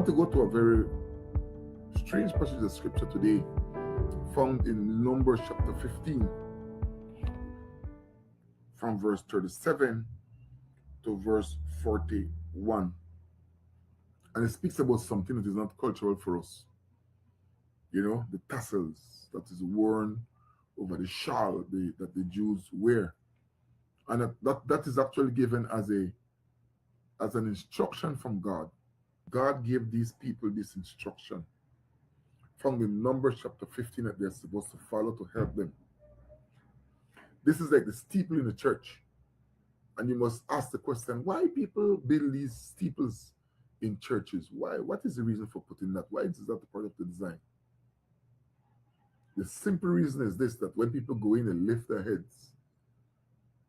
want to go to a very strange passage of scripture today, found in Numbers chapter 15, from verse 37 to verse 41. And it speaks about something that is not cultural for us. You know, the tassels that is worn over the shawl that the Jews wear. And that is actually given as an instruction from God. God gave these people this instruction from the Numbers chapter 15 that they're supposed to follow to help them. This is like the steeple in the church. And you must ask the question, why people build these steeples in churches? Why? What is the reason for putting that? Why is that a part of the design? The simple reason is this, that when people go in and lift their heads,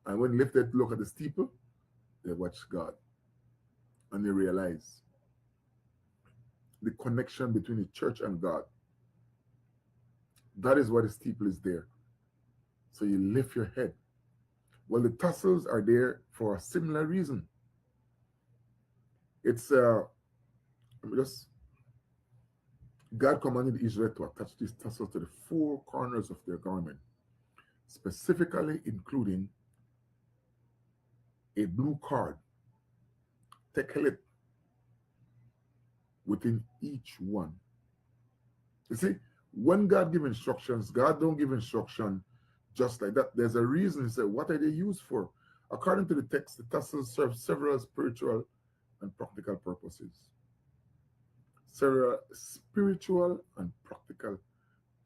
and when they lift their head to look at the steeple, they watch God. And they realize the connection between the church and God. That is why the steeple is there. So you lift your head. Well, the tassels are there for a similar reason. It's God commanded Israel to attach these tassels to the four corners of their garment, specifically including a blue cord, tekelit, within each one. You see, when God gives instructions, God don't give instruction just like that. There's a reason. He said, what are they used for? According to the text, the tassels serve several spiritual and practical purposes. Several spiritual and practical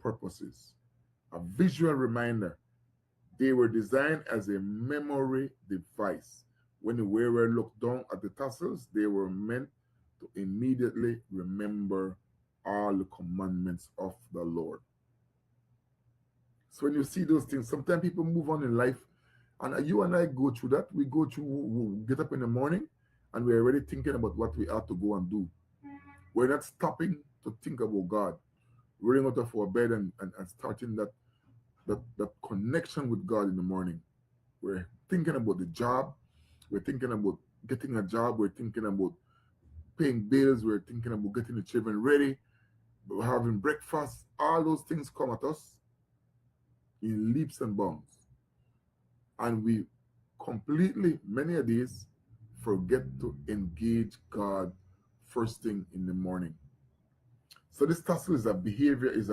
purposes. A visual reminder. They were designed as a memory device. When the wearer looked down at the tassels, they were meant to immediately remember all the commandments of the Lord. So when you see those things, sometimes people move on in life, and you and I go through that. We get up in the morning, and we're already thinking about what we ought to go and do. We're not stopping to think about God, rolling out of our bed and starting that connection with God in the morning. We're thinking about the job. We're thinking about getting a job. We're thinking about paying bills. We're thinking about getting the children ready. We're having breakfast. All those things come at us in leaps and bounds. And we completely, many of these, forget to engage God first thing in the morning. So this tassel is a behavior, is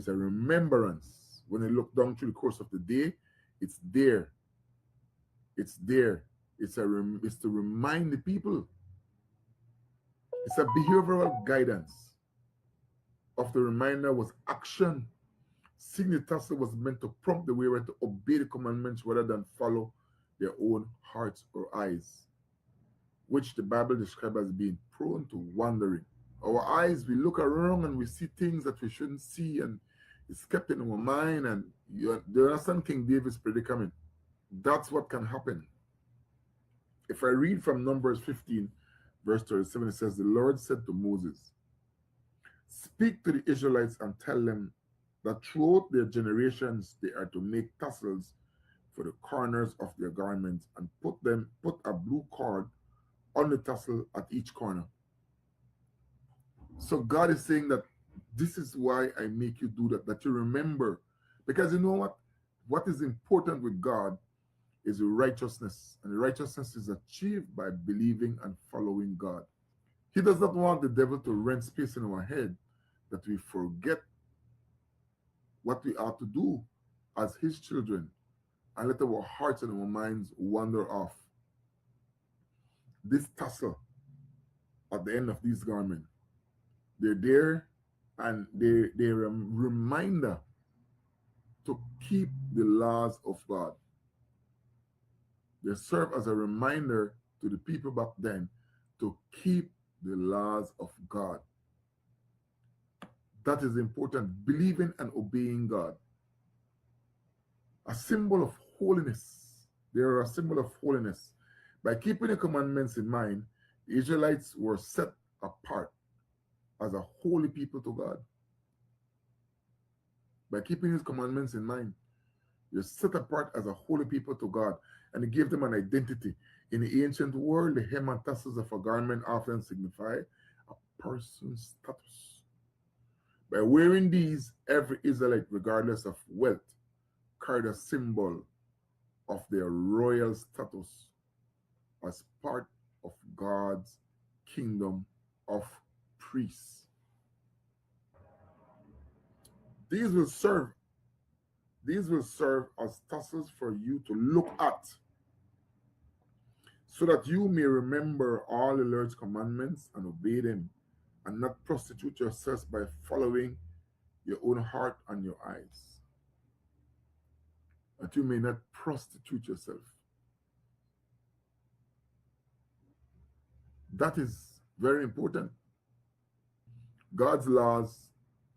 a remembrance. When you look down through the course of the day, it's there. It's there. It's to remind the people. It's a behavioral guidance of the reminder was action. Seeing the tassel was meant to prompt the wearer to obey the commandments rather than follow their own hearts or eyes, which the Bible describes as being prone to wandering. Our eyes, we look around and we see things that we shouldn't see, and it's kept in our mind. And you understand King David's predicament. That's what can happen. If I read from Numbers 15, verse 37, it says, the Lord said to Moses, speak to the Israelites and tell them that throughout their generations they are to make tassels for the corners of their garments and put a blue cord on the tassel at each corner. So God is saying that this is why I make you do that you remember. Because you know what? What is important with God is righteousness. And righteousness is achieved by believing and following God. He does not want the devil to rent space in our head that we forget what we are to do as his children and let our hearts and our minds wander off. This tassel at the end of these garments, they're there, and they're a reminder to keep the laws of God. They serve as a reminder to the people back then to keep the laws of God. That is important, believing and obeying God. A symbol of holiness. They are a symbol of holiness. By keeping the commandments in mind, the Israelites were set apart as a holy people to God. By keeping his commandments in mind, you're set apart as a holy people to God. and it gave them an identity. In the ancient world, the hem and tassels of a garment often signify a person's status. By wearing these, every Israelite, regardless of wealth, carried a symbol of their royal status as part of God's kingdom of priests. These will serve as tassels for you to look at, so that you may remember all the Lord's commandments and obey them, and not prostitute yourselves by following your own heart and your eyes. That you may not prostitute yourself. That is very important. God's laws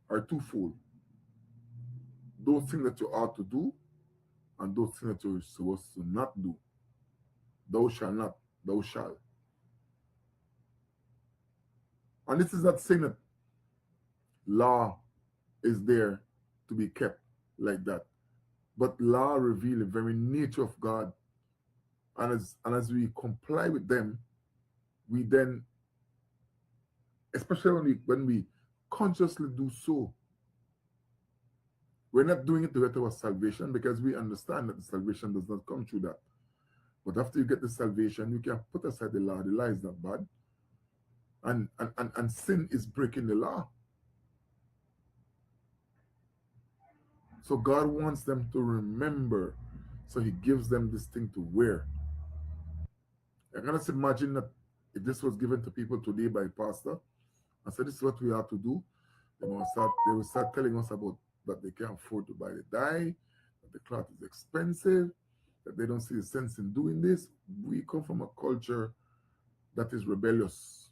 are twofold. Those things that you ought to do, and those things that you're supposed to not do. Thou shalt not, thou shalt. And this is not saying that law is there to be kept like that. But law reveals the very nature of God. And as we comply with them, we then, especially when we consciously do so, we're not doing it to get our salvation, because we understand that the salvation does not come through that. But after you get the salvation, you can put aside the law. The law is not bad. And sin is breaking the law. So God wants them to remember. So he gives them this thing to wear. I can just imagine that if this was given to people today by a pastor, and said, this is what we have to do, they will start telling us about that they can't afford to buy the dye, that the cloth is expensive, that they don't see the sense in doing this. We come from a culture that is rebellious.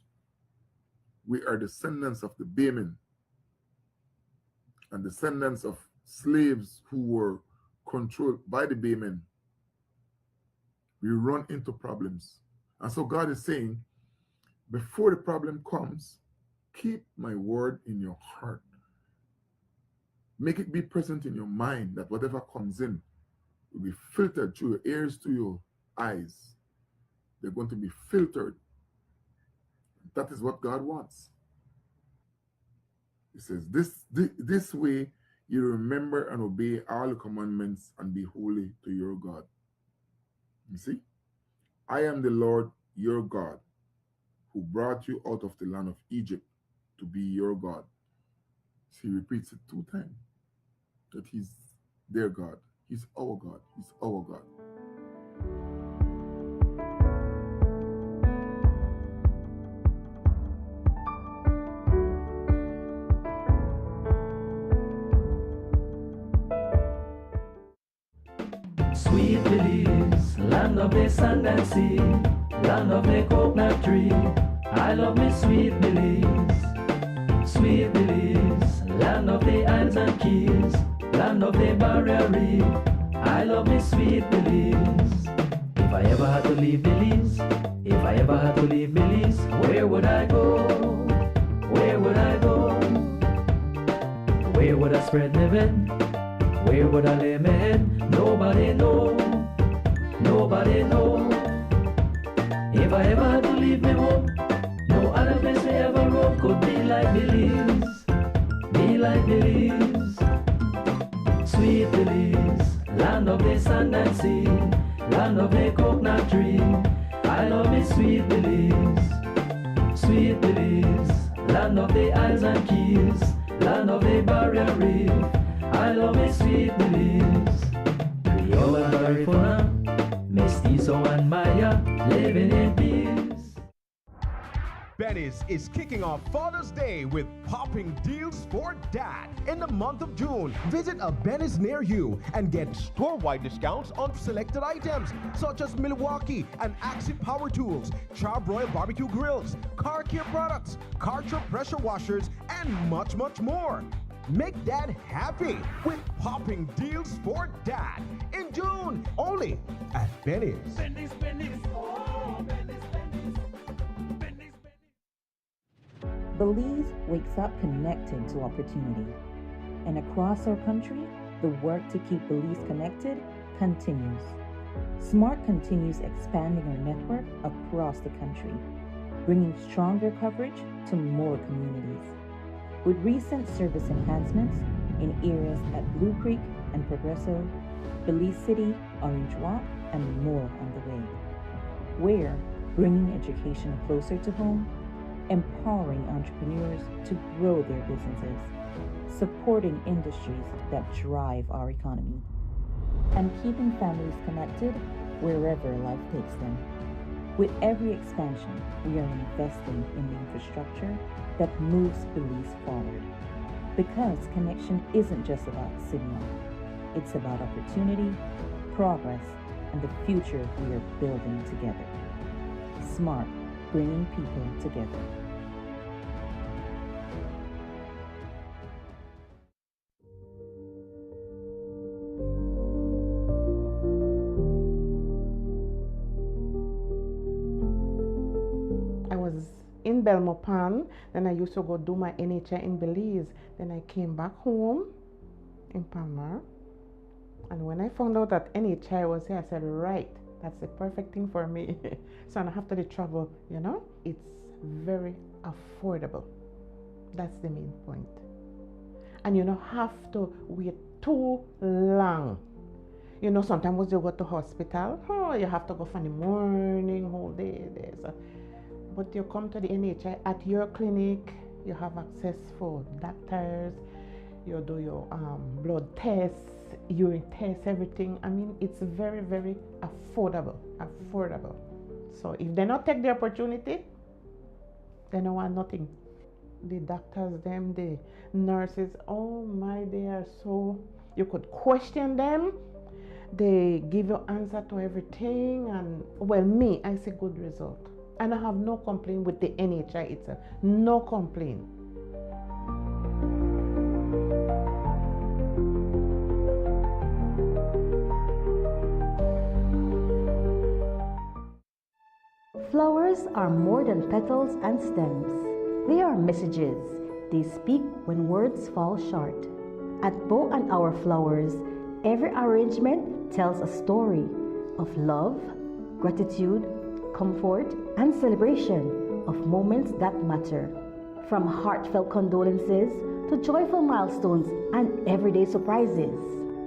We are descendants of the Baymen and descendants of slaves who were controlled by the Baymen. We run into problems. And so God is saying, before the problem comes, keep my word in your heart. Make it be present in your mind, that whatever comes in will be filtered through your ears to your eyes. They're going to be filtered. That is what God wants. He says, this way you remember and obey all the commandments and be holy to your God. You see? I am the Lord your God, who brought you out of the land of Egypt to be your God. He repeats it 2 times, that he's their God. He's our God. He's our God. Sweet Belize, land of the sand and sea, land of the coconut tree. I love me sweet Belize. Sweet Belize, land of the islands and keys, land of the barrier reef. I love me sweet Belize. If I ever had to leave Belize, if I ever had to leave Belize, where would I go? Where would I go? Where would I spread my bed? Where would I lay my head? Nobody know. Nobody know. If I ever had to leave me home, no other place we ever roam could be like Belize. Be like Belize. Sweet Belize, land of the sand and sea, land of the coconut tree. I love me sweet Belize. Sweet Belize, land of the isles and keys, land of the barrier reef. I love me sweet Belize. Creole and Garifuna, Mestizo and Maya, living in peace. Benny's is kicking off Father's Day with popping deals for dad. In the month of June, visit a Benny's near you and get store-wide discounts on selected items such as Milwaukee and Axie power tools, Charbroil barbecue grills, car care products, Karcher pressure washers, and much, much more. Make dad happy with popping deals for dad in June, only at Benny's. Benny's, Benny's, oh, Benny's, Benny's, Benny's, Benny's. Belize wakes up connected to opportunity. And across our country, the work to keep Belize connected continues. SMART continues expanding our network across the country, bringing stronger coverage to more communities. With recent service enhancements in areas at Blue Creek and Progresso, Belize City, Orange Walk, and more on the way. We're bringing education closer to home, empowering entrepreneurs to grow their businesses, supporting industries that drive our economy, and keeping families connected wherever life takes them. With every expansion, we are investing in the infrastructure that moves Belize forward. Because connection isn't just about signal, it's about opportunity, progress, and the future we are building together. SMART, bringing people together. I was in Belmopan, then I used to go do my NHI in Belize. Then I came back home in Palmer. And when I found out that NHI was here, I said, right, that's the perfect thing for me. So I don't have to travel, it's very affordable. That's the main point. And you don't have to wait too long. Sometimes you go to hospital, you have to go from the morning, whole day there. So, but you come to the NHI at your clinic, you have access for doctors, you do your blood tests, urine tests, everything. I mean, it's very, very affordable. So if they not take the opportunity, they don't want nothing. The doctors, them, the nurses, oh my, they are so, you could question them. They give you answer to everything. And well, me, I see good result. And I have no complaint with the NHI itself. No complaint. Flowers are more than petals and stems. They are messages. They speak when words fall short. At Bow and Our Flowers, every arrangement tells a story of love, gratitude, comfort, and celebration of moments that matter. From heartfelt condolences to joyful milestones and everyday surprises,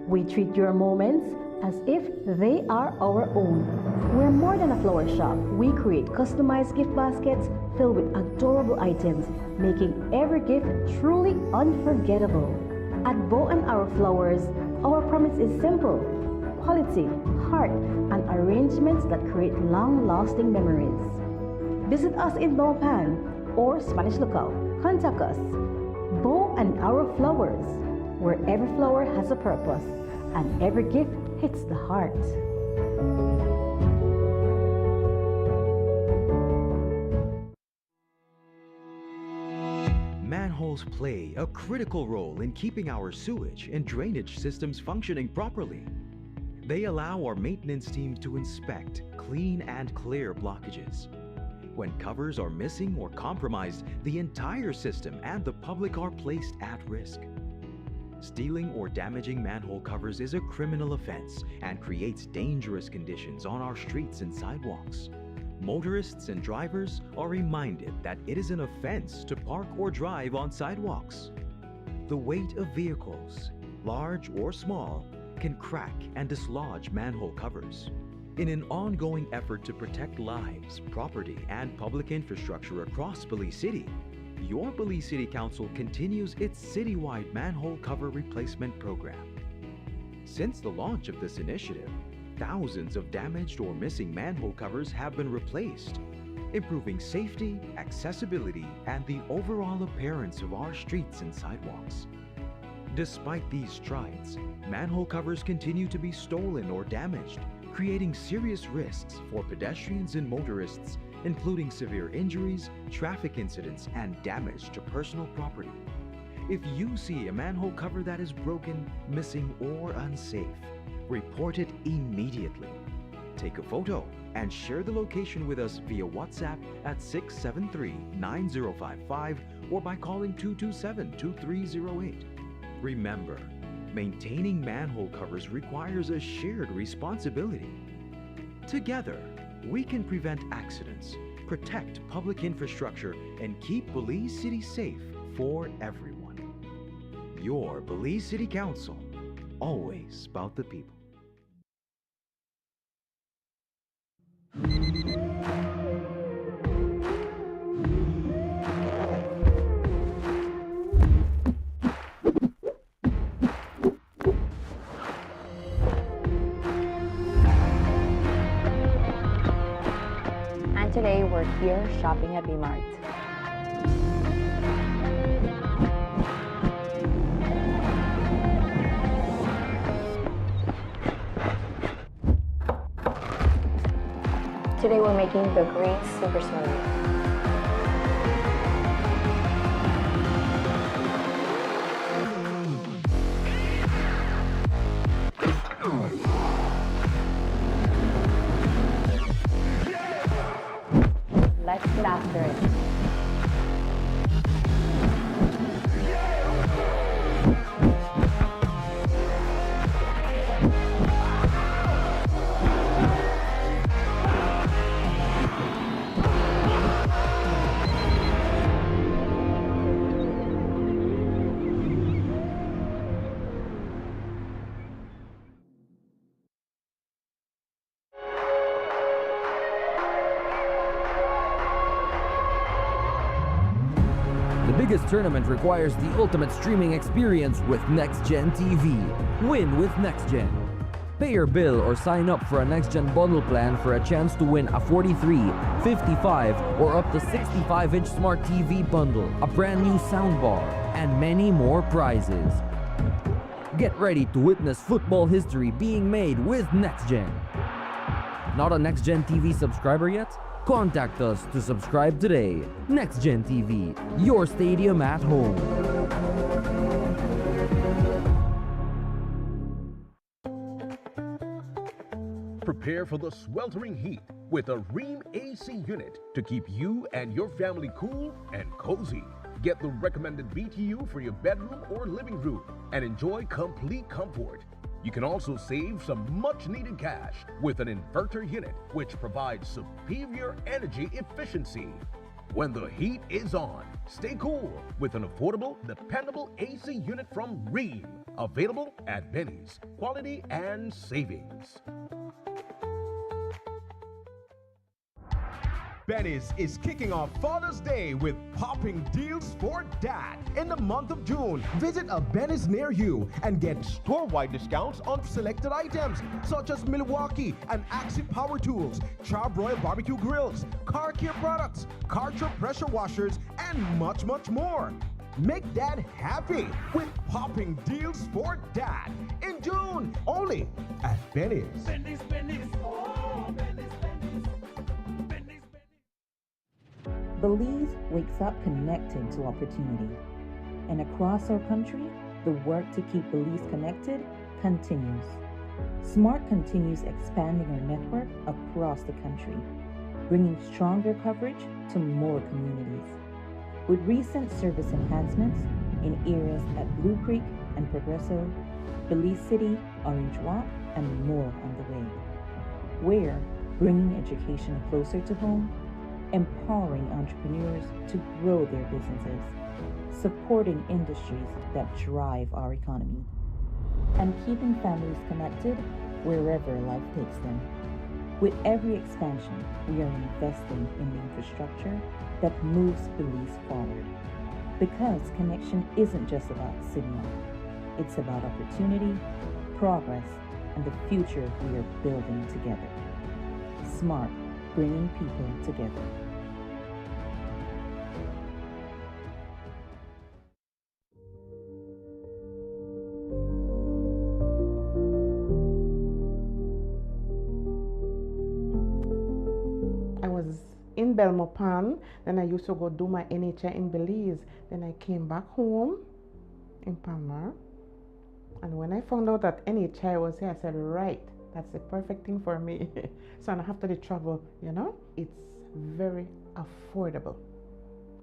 we treat your moments as if they are our own. We're more than a flower shop. We create customized gift baskets filled with adorable items, making every gift truly unforgettable. At Bow and Our Flowers, our promise is simple: quality, heart, and arrangements that create long-lasting memories. Visit us in Belmopan or Spanish Lookout. Contact us. Bow and Our Flowers, where every flower has a purpose and every gift hits the heart. Manholes play a critical role in keeping our sewage and drainage systems functioning properly. They allow our maintenance team to inspect, clean, and clear blockages. When covers are missing or compromised, the entire system and the public are placed at risk. Stealing or damaging manhole covers is a criminal offense and creates dangerous conditions on our streets and sidewalks. Motorists and drivers are reminded that it is an offense to park or drive on sidewalks. The weight of vehicles, large or small, can crack and dislodge manhole covers. In an ongoing effort to protect lives, property, and public infrastructure across Belize City, your Belize City Council continues its citywide manhole cover replacement program. Since the launch of this initiative, thousands of damaged or missing manhole covers have been replaced, improving safety, accessibility, and the overall appearance of our streets and sidewalks. Despite these strides, manhole covers continue to be stolen or damaged, creating serious risks for pedestrians and motorists, including severe injuries, traffic incidents, and damage to personal property. If you see a manhole cover that is broken, missing, or unsafe, report it immediately. Take a photo and share the location with us via WhatsApp at 673-9055 or by calling 227-2308. Remember, maintaining manhole covers requires a shared responsibility. Together, we can prevent accidents, protect public infrastructure, and keep Belize City safe for everyone. Your Belize City Council, always about the people. And today we're here shopping at B-Mart. Today we're making the green super smoothie. Let's get after it. The biggest tournament requires the ultimate streaming experience with NextGen TV. Win with NextGen. Pay your bill or sign up for a NextGen bundle plan for a chance to win a 43, 55, or up to 65-inch smart TV bundle, a brand new soundbar, and many more prizes. Get ready to witness football history being made with NextGen. Not a NextGen TV subscriber yet? Contact us to subscribe today. NextGen TV, your stadium at home. Prepare for the sweltering heat with a Rheem AC unit to keep you and your family cool and cozy. Get the recommended BTU for your bedroom or living room and enjoy complete comfort. You can also save some much-needed cash with an inverter unit, which provides superior energy efficiency. When the heat is on, stay cool with an affordable, dependable AC unit from Rheem. Available at Benny's. Quality and savings. Benny's is kicking off Father's Day with popping deals for dad in the month of June. Visit a Benny's near you and get store-wide discounts on selected items such as Milwaukee and Axie Power Tools, Charbroil Barbecue Grills, car care products, Karcher pressure washers, and much, much more. Make dad happy with popping deals for dad in June, only at Benny's. Benny's, Benny's, oh, Benny's, Benny's, Benny's, Benny's. Belize wakes up connected to opportunity. And across our country, the work to keep Belize connected continues. SMART continues expanding our network across the country, bringing stronger coverage to more communities. With recent service enhancements in areas at Blue Creek and Progresso, Belize City, Orange Walk, and more on the way. We're bringing education closer to home, empowering entrepreneurs to grow their businesses, supporting industries that drive our economy, and keeping families connected wherever life takes them. With every expansion, we are investing in the infrastructure that moves Belize forward. Because connection isn't just about signal, it's about opportunity, progress, and the future we are building together. SMART, bringing people together. I was in Belmopan, then I used to go do my NHI in Belize. Then I came back home in Palmer. And when I found out that NHI was here, I said, right, that's the perfect thing for me. So I don't have to travel, you know? It's very affordable.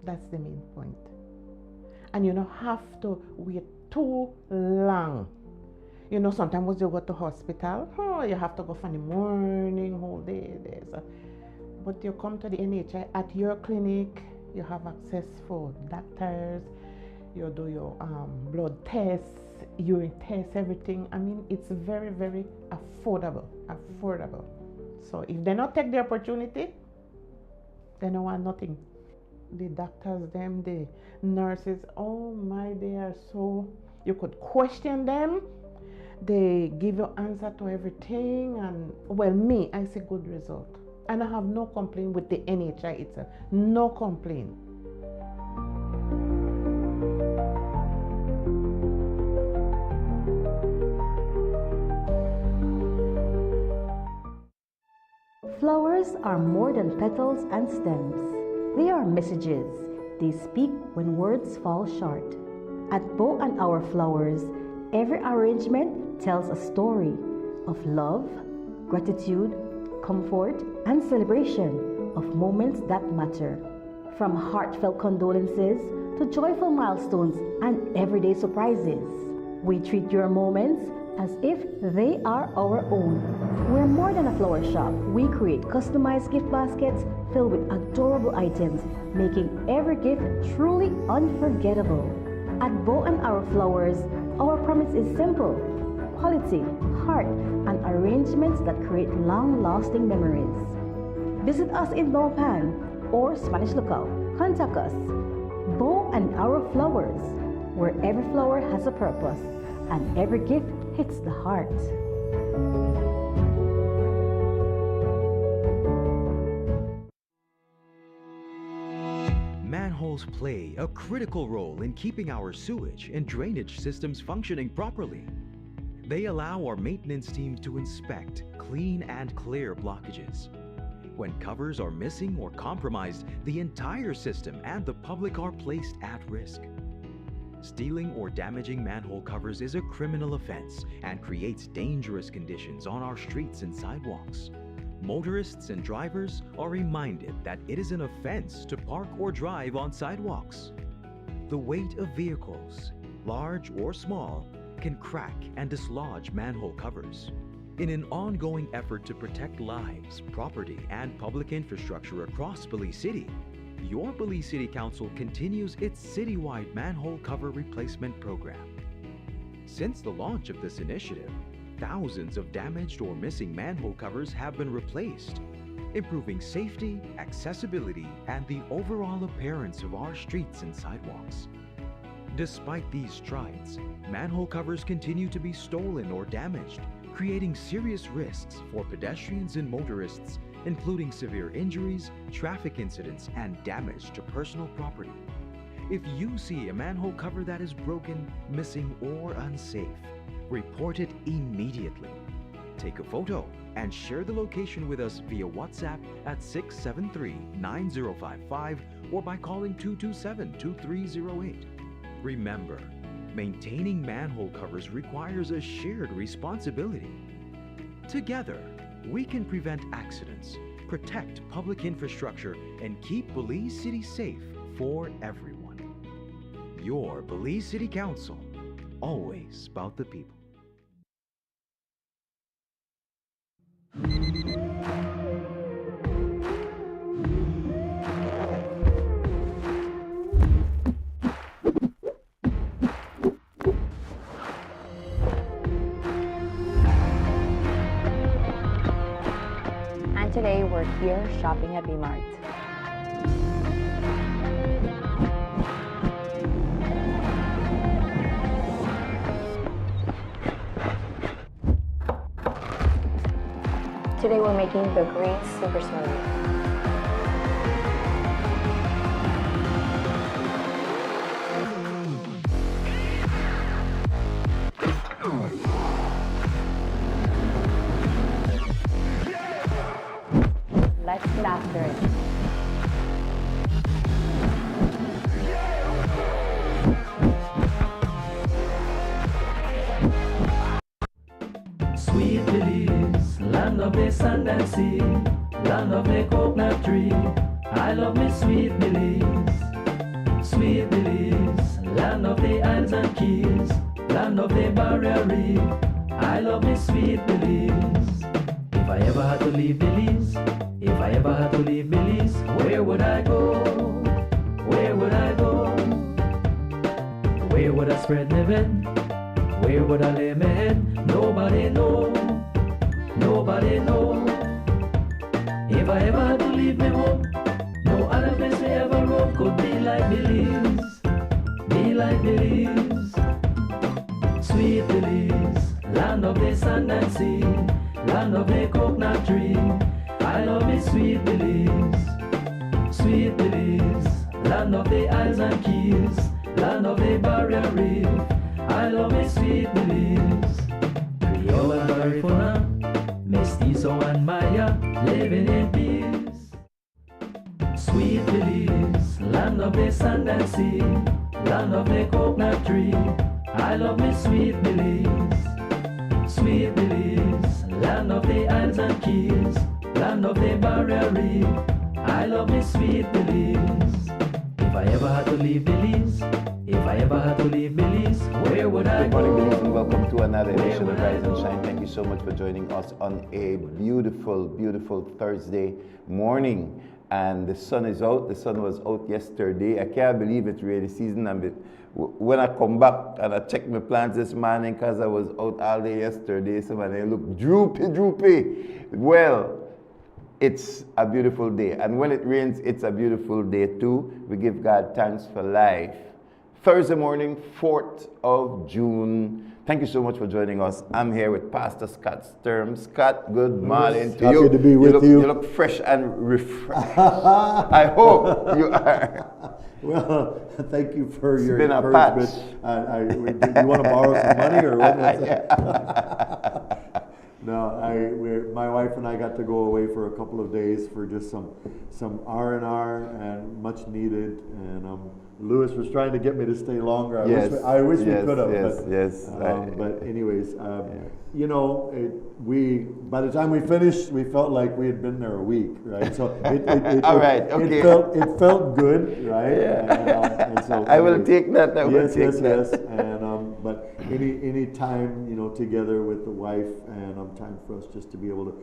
That's the main point. And you don't have to wait too long. You know, sometimes you go to hospital, oh, you have to go from the morning, whole day. But you come to the NHI at your clinic, you have access for doctors, you do your blood tests, urine tests, everything. I mean, it's very, very affordable. So if they not take the opportunity, they don't want nothing. The doctors, them, the nurses, oh my, they are so, you could question them. They give you answer to everything, and well, me, I see good result. And I have no complaint with the NHI itself. No complaint. Flowers are more than petals and stems. They are messages. They speak when words fall short. At Bow and Our Flowers, every arrangement tells a story of love, gratitude, comfort, and celebration of moments that matter. From heartfelt condolences to joyful milestones and everyday surprises, we treat your moments as if they are our own. We're more than a flower shop. We create customized gift baskets filled with adorable items, making every gift truly unforgettable. At Bow and Our Flowers, our promise is simple: quality, heart, and arrangements that create long-lasting memories. Visit us in Nopan or Spanish Lookout. Contact us. Bow and Our Flowers, where every flower has a purpose and every gift hits the heart. Manholes play a critical role in keeping our sewage and drainage systems functioning properly. They allow our maintenance team to inspect, clean, and clear blockages. When covers are missing or compromised, the entire system and the public are placed at risk. Stealing or damaging manhole covers is a criminal offense and creates dangerous conditions on our streets and sidewalks. Motorists and drivers are reminded that it is an offense to park or drive on sidewalks. The weight of vehicles, large or small, can crack and dislodge manhole covers. In an ongoing effort to protect lives, property, and public infrastructure across Belize City, your Belize City Council continues its citywide manhole cover replacement program. Since the launch of this initiative, thousands of damaged or missing manhole covers have been replaced, improving safety, accessibility, and the overall appearance of our streets and sidewalks. Despite these strides, manhole covers continue to be stolen or damaged, creating serious risks for pedestrians and motorists, including severe injuries, traffic incidents, and damage to personal property. If you see a manhole cover that is broken, missing, or unsafe, report it immediately. Take a photo and share the location with us via WhatsApp at 673-9055 or by calling 227-2308. Remember, maintaining manhole covers requires a shared responsibility. Together, we can prevent accidents, protect public infrastructure, and keep Belize City safe for everyone. Your Belize City Council, always about the people. And today we're here shopping at B-Mart. Today we're making the green super smoothie. Let's get after it. Sweet Belize, land of the sand and sea, land of the coconut tree. I love me sweet Belize. Sweet Belize, land of the islands and keys, land of the barrier reef. I love me sweet Belize. If I ever had to leave Belize, if I ever had to leave Belize, where would I go? Where would I go? Where would I spread my bed? Where would I lay my head? Nobody know. Nobody know. If I ever had to leave me home, no other place I ever roam could be like Belize. Be like Belize. Sweet Belize, land of the sand and sea, land of the coconut tree. I love me sweet Belize. Sweet Belize, land of the isles and keys, land of the barrier reef. I love me sweet Belize. Creole and Garifuna, Mestizo and Maya, living in peace. Sweet Belize, land of the sand and sea, land of the coconut tree. I love me sweet Belize. Sweet Belize, land of the isles and keys, land of the barrier reef. I love me sweet Belize. If I ever had to leave Belize, if I ever had to leave Belize, where would I Good go? morning, Belize, and welcome to another edition would of I Rise and go? Shine. Thank you so much for joining us on a beautiful, beautiful Thursday morning. And the sun is out. The sun was out yesterday. I can't believe it's rainy season. When I come back and I check my plants this morning, because I was out all day yesterday, so when they look droopy. Well, it's a beautiful day. And when it rains, it's a beautiful day too. We give God thanks for life. Thursday morning, 4th of June. Thank you so much for joining us. I'm here with Pastor Scott Sturm. Scott, good morning to you. Happy to be with you. You look fresh and refreshed. I hope you are. Well, thank you for your been a encouragement. Do you want to borrow some money or what? No, my wife and I got to go away for a couple of days for just some R&R and much needed. And Lewis was trying to get me to stay longer. I wish we could have. But anyways, you know, by the time we finished, we felt like we had been there a week, right? So it felt good, right? Yeah. And so I will take that. Yes. And but any time, you know, together with the wife, and time for us just to be able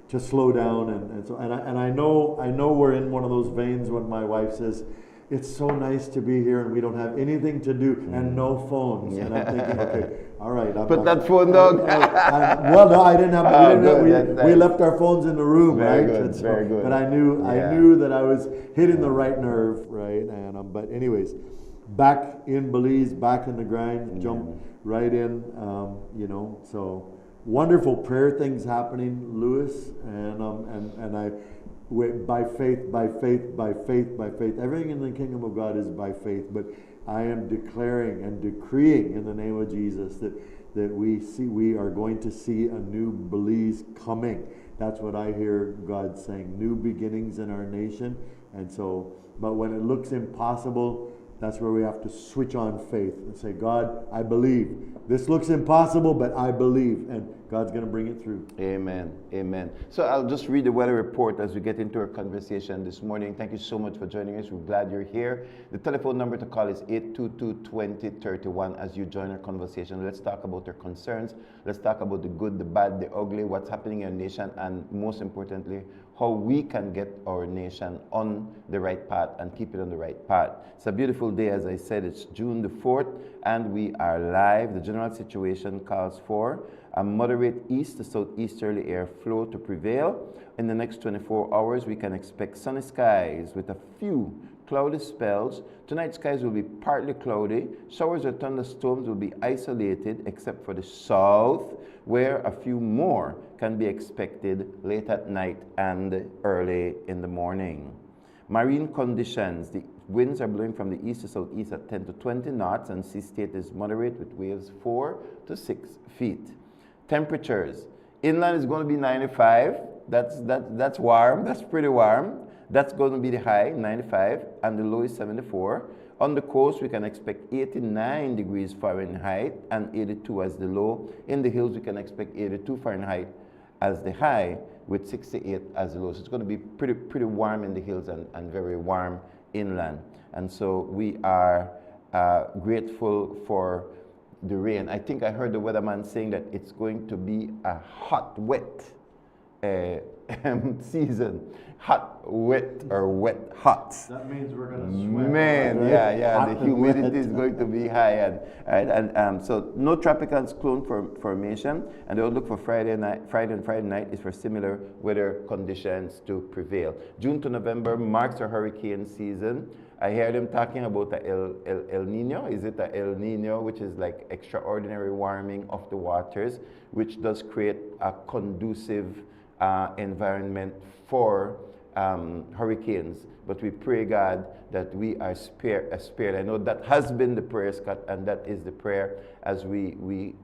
to slow down, and I know we're in one of those veins when my wife says, it's so nice to be here and we don't have anything to do and no phones. Yeah. And I'm thinking, okay, all right. Put that phone down. Well, no, I didn't have. We left our phones in the room, very right? Good, very good. But I knew that I was hitting the right nerve, right? And but anyways, back in Belize, back in the grind, jump right in. You know, so wonderful prayer things happening, Lewis, and I. By faith, everything in the kingdom of God is by faith, but I am declaring and decreeing in the name of Jesus that we are going to see a new Belize coming. That's what I hear God saying, new beginnings in our nation. And so, but when it looks impossible, that's where we have to switch on faith and say, God, I believe. This looks impossible, but I believe, and God's going to bring it through. Amen. Amen. So I'll just read the weather report as we get into our conversation this morning. Thank you so much for joining us. We're glad you're here. The telephone number to call is 822-2031 as you join our conversation. Let's talk about our concerns. Let's talk about the good, the bad, the ugly, what's happening in our nation, and most importantly, how we can get our nation on the right path and keep it on the right path. It's a beautiful day, as I said. It's June the 4th, and we are live. The general situation calls for a moderate east to southeasterly air flow to prevail. In the next 24 hours, we can expect sunny skies with a few cloudy spells. Tonight, skies will be partly cloudy. Showers or thunderstorms will be isolated, except for the south, where a few more can be expected late at night and early in the morning. Marine conditions. The winds are blowing from the east to southeast at 10 to 20 knots, and sea state is moderate with waves 4 to 6 feet. Temperatures. Inland is going to be 95. That's warm. That's pretty warm. That's going to be the high, 95, and the low is 74. On the coast, we can expect 89 degrees Fahrenheit and 82 as the low. In the hills, we can expect 82 Fahrenheit as the high with 68 as the low. So it's going to be pretty warm in the hills and very warm inland. And so we are grateful for the rain. I think I heard the weatherman saying that it's going to be a hot, wet season. Hot, wet, or wet, hot. That means we're going to sweat. Man, right? yeah. Hot The and humidity wet. is going to be high, and so no tropical cyclone formation, and the outlook for Friday and Friday night is for similar weather conditions to prevail. June to November marks a hurricane season. I hear them talking about the El Nino. Is it the El Nino, which is like extraordinary warming of the waters, which does create a conducive environment for hurricanes, but we pray, God, that we are spared. I know that has been the prayer, Scott, and that is the prayer as we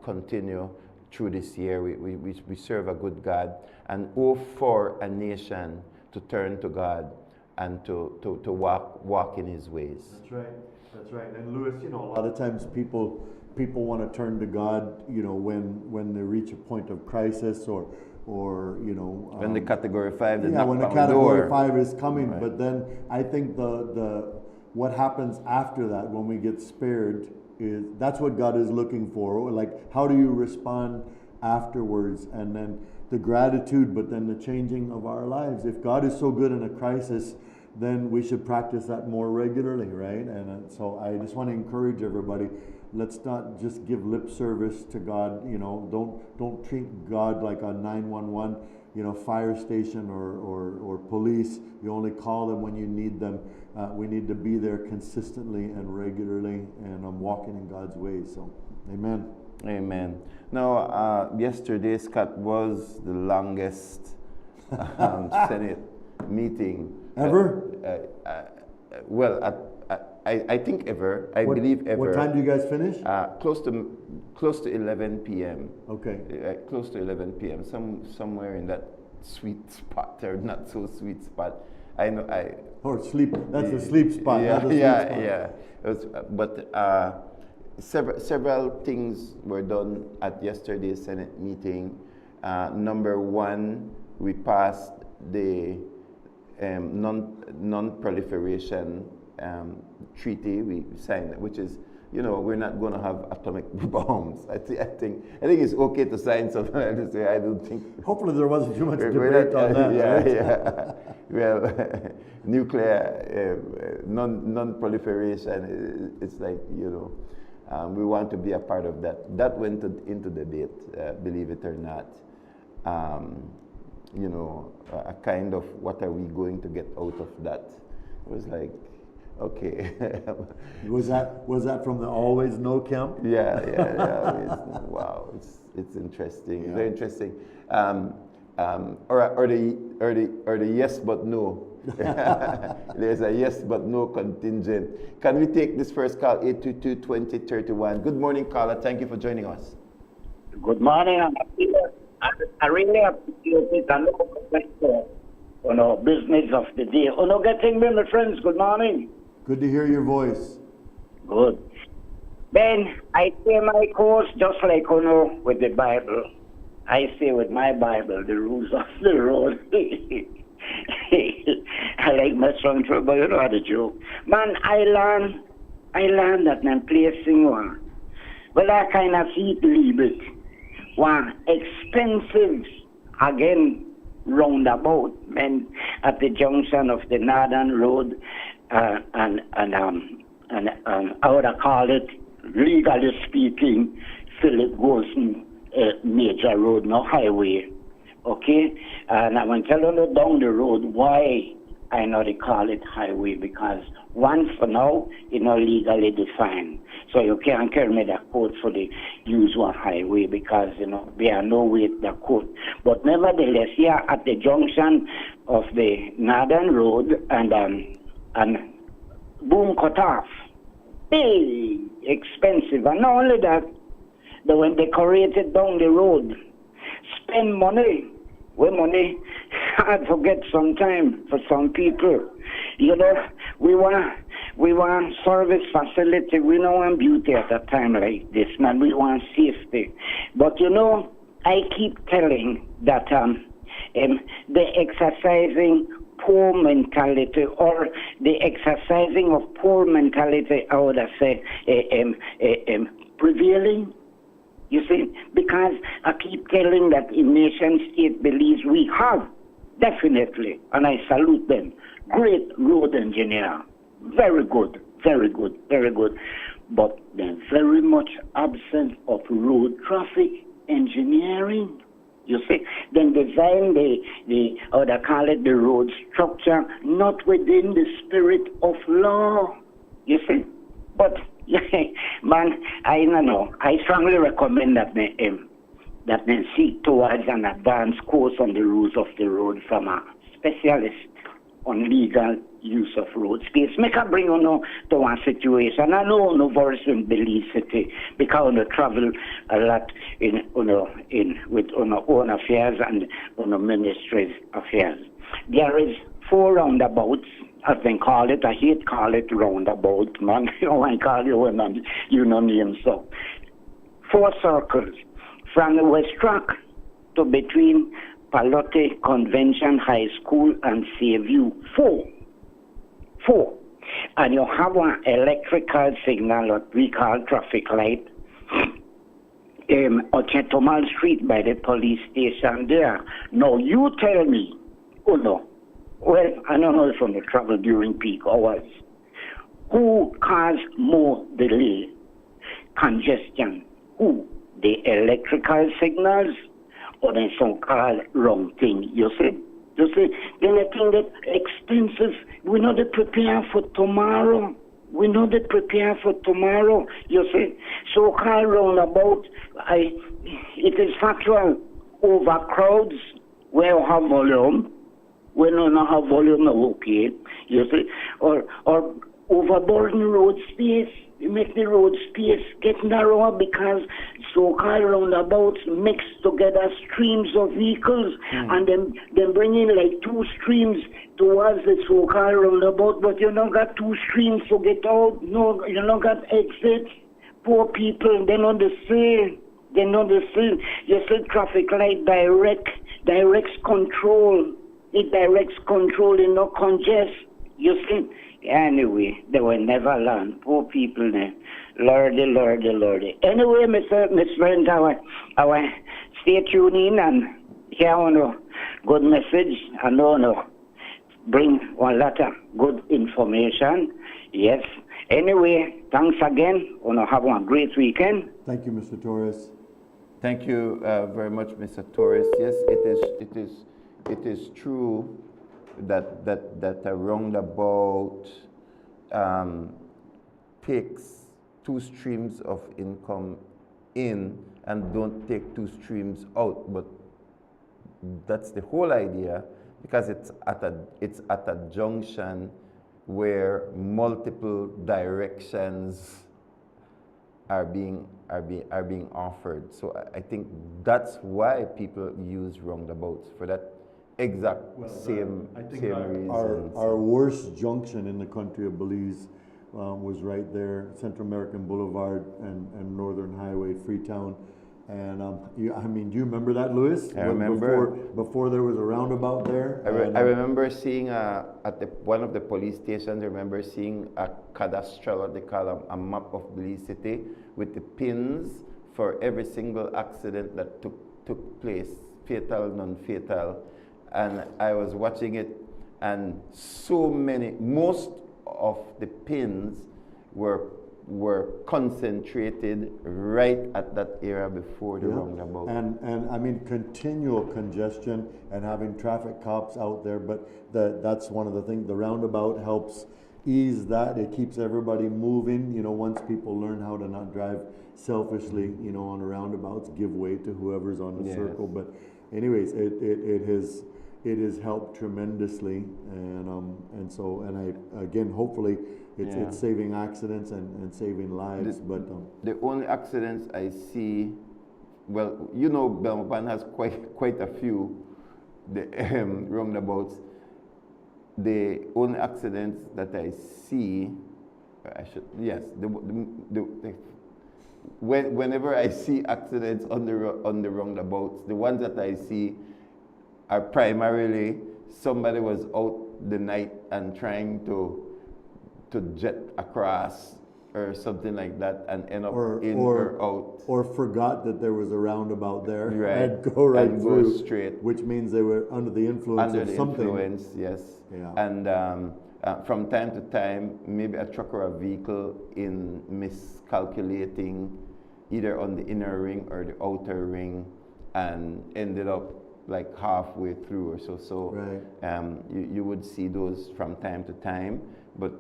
continue through this year. We serve a good God, and for a nation to turn to God and to walk in His ways. That's right. And Louis, a lot of times people want to turn to God, when they reach a point of crisis or when the category 5, when the category 5 is coming. Right. But then I think the what happens after that, when we get spared, that's what God is looking for. Like, how do you respond afterwards? And then the gratitude, but then the changing of our lives. If God is so good in a crisis, then we should practice that more regularly, right? And so I just want to encourage everybody. Let's not just give lip service to God. Don't treat God like a 911, fire station or police. You only call them when you need them. We need to be there consistently and regularly, and I'm walking in God's ways. So, amen. Amen. Now, yesterday, Scott, was the longest Senate meeting ever. I think ever. I believe ever. What time do you guys finish? Close to 11 p.m. Okay. Close to 11 p.m. Somewhere in that sweet spot or not so sweet spot. I know. Or sleep. That's a sleep spot. Yeah. But several things were done at yesterday's Senate meeting. Number one, we passed the non-proliferation treaty we signed, which is, we're not going to have atomic bombs. I think it's okay to sign something like this. I don't think. Hopefully there wasn't too much debate on that. Yeah. Well, nuclear non-proliferation. It's like, we want to be a part of that. That went into debate, believe it or not. A kind of what are we going to get out of that? It was like, okay. Was that from the always no camp? Yeah. Wow, it's interesting. Yeah. Very interesting. Or the yes but no. There's a yes but no contingent. Can we take this first call, 822-2031? Good morning, caller. Thank you for joining us. Good morning. I really appreciate it. I know business of the day. Getting me, my friends. Good morning. Good to hear your voice. Good. Ben, I say my course just like with the Bible. I say with my Bible, the rules of the road. I like my song through, but you know how to joke. Man, I learned that I'm placing one. Well, I kind of see believe it. One expensive, again, roundabout, man, at the junction of the Northern Road and I would call it, legally speaking, Philip Golson major road, no highway. Okay? And I want to tell you down the road why I know they call it highway, because one for now, legally defined. So you can't carry me the court for the usual highway because, there are no way the court. But nevertheless, here at the junction of the Northern Road and boom cut off. Hey, expensive. And not only that, they went decorated down the road. Spend money. With money, I forget sometime for some people. We want service facility. We don't want beauty at a time like this, man. We want safety. But I keep telling that the exercising poor mentality, or the exercising of poor mentality, I would say, prevailing. You see, because I keep telling that in nation state Belize we have, definitely, and I salute them, great road engineer. Very good, very good, very good. But they're very much absent of road traffic engineering. You see, then design how they call it, the road structure, not within the spirit of law. You see, but man, I don't know. I strongly recommend that they seek towards an advanced course on the rules of the road from a specialist on legal use of road space. Make a bring on to one situation. I know no verse in Belize City because I travel a lot with own affairs and ministry's affairs. There is 4 roundabouts, as they call it. I hate call it roundabout, man. I call you when you know name so. 4 circles from the West Track to between Palote Convention High School and Seaview. 4. And you have an electrical signal, what we call traffic light, on Chetomal Street by the police station there. Now you tell me, oh no, well, I don't know if I'm going to travel during peak hours, who caused more delay, congestion? Who? The electrical signals or the so-called wrong thing, you see? You see, then I think that expensive, we know they prepare for tomorrow. We know they prepare for tomorrow, you see. So-called roundabout, it is factual. Overcrowds, we don't have volume. We don't have volume, okay, you see. Or overburden road space. You make the road space get narrower because so-called roundabouts mix together streams of vehicles and then bring in like 2 streams towards the so-called roundabout, but you don't got 2 streams to get out. No, you don't got exits. Poor people, they're not the same. They're not the same. You see, traffic light directs control. It directs control and not congest. You see. Anyway, they will never learn. Poor people there. Lordy, Lordy, Lordy. Anyway, Miss Friends, I stay tuned in and hear a good message and bring one lot of good information. Yes. Anyway, thanks again. Have a great weekend. Thank you, Mr. Torres. Thank you very much, Mr. Torres. Yes, it is true that a roundabout takes 2 streams of income in and don't take 2 streams out. But that's the whole idea, because it's at a junction where multiple directions are being offered. So I think that's why people use roundabouts, for that exact same reason. Our worst junction in the country of Belize was right there, Central American Boulevard and Northern Highway, Freetown. And do you remember that, Louis? I remember. Before there was a roundabout there. I remember seeing at one of the police stations. I remember seeing a cadastral, what they call a map of Belize City, with the pins for every single accident that took place, fatal, non-fatal. And I was watching it, and most of the pins were concentrated right at that area before the roundabout. And I mean, continual congestion and having traffic cops out there, but that's one of the things. The roundabout helps ease that. It keeps everybody moving. Once people learn how to not drive selfishly, on the roundabouts, give way to whoever's on the circle. But anyways, it has helped tremendously, and hopefully it's saving accidents and saving lives. The only accidents I see, well, Belmopan has quite a few roundabouts. The only accidents that I see, whenever I see accidents on the roundabouts, the ones that I see are primarily somebody was out the night and trying to jet across or something like that and end up or, in or, or out. or forgot that there was a roundabout there Right. and go right And go through, straight. which means they were under the influence Under of the something. influence, yes. Yeah. And from time to time, maybe a truck or a vehicle in miscalculating either on the inner ring or the outer ring and ended up like halfway through or so. So right. You would see those from time to time, but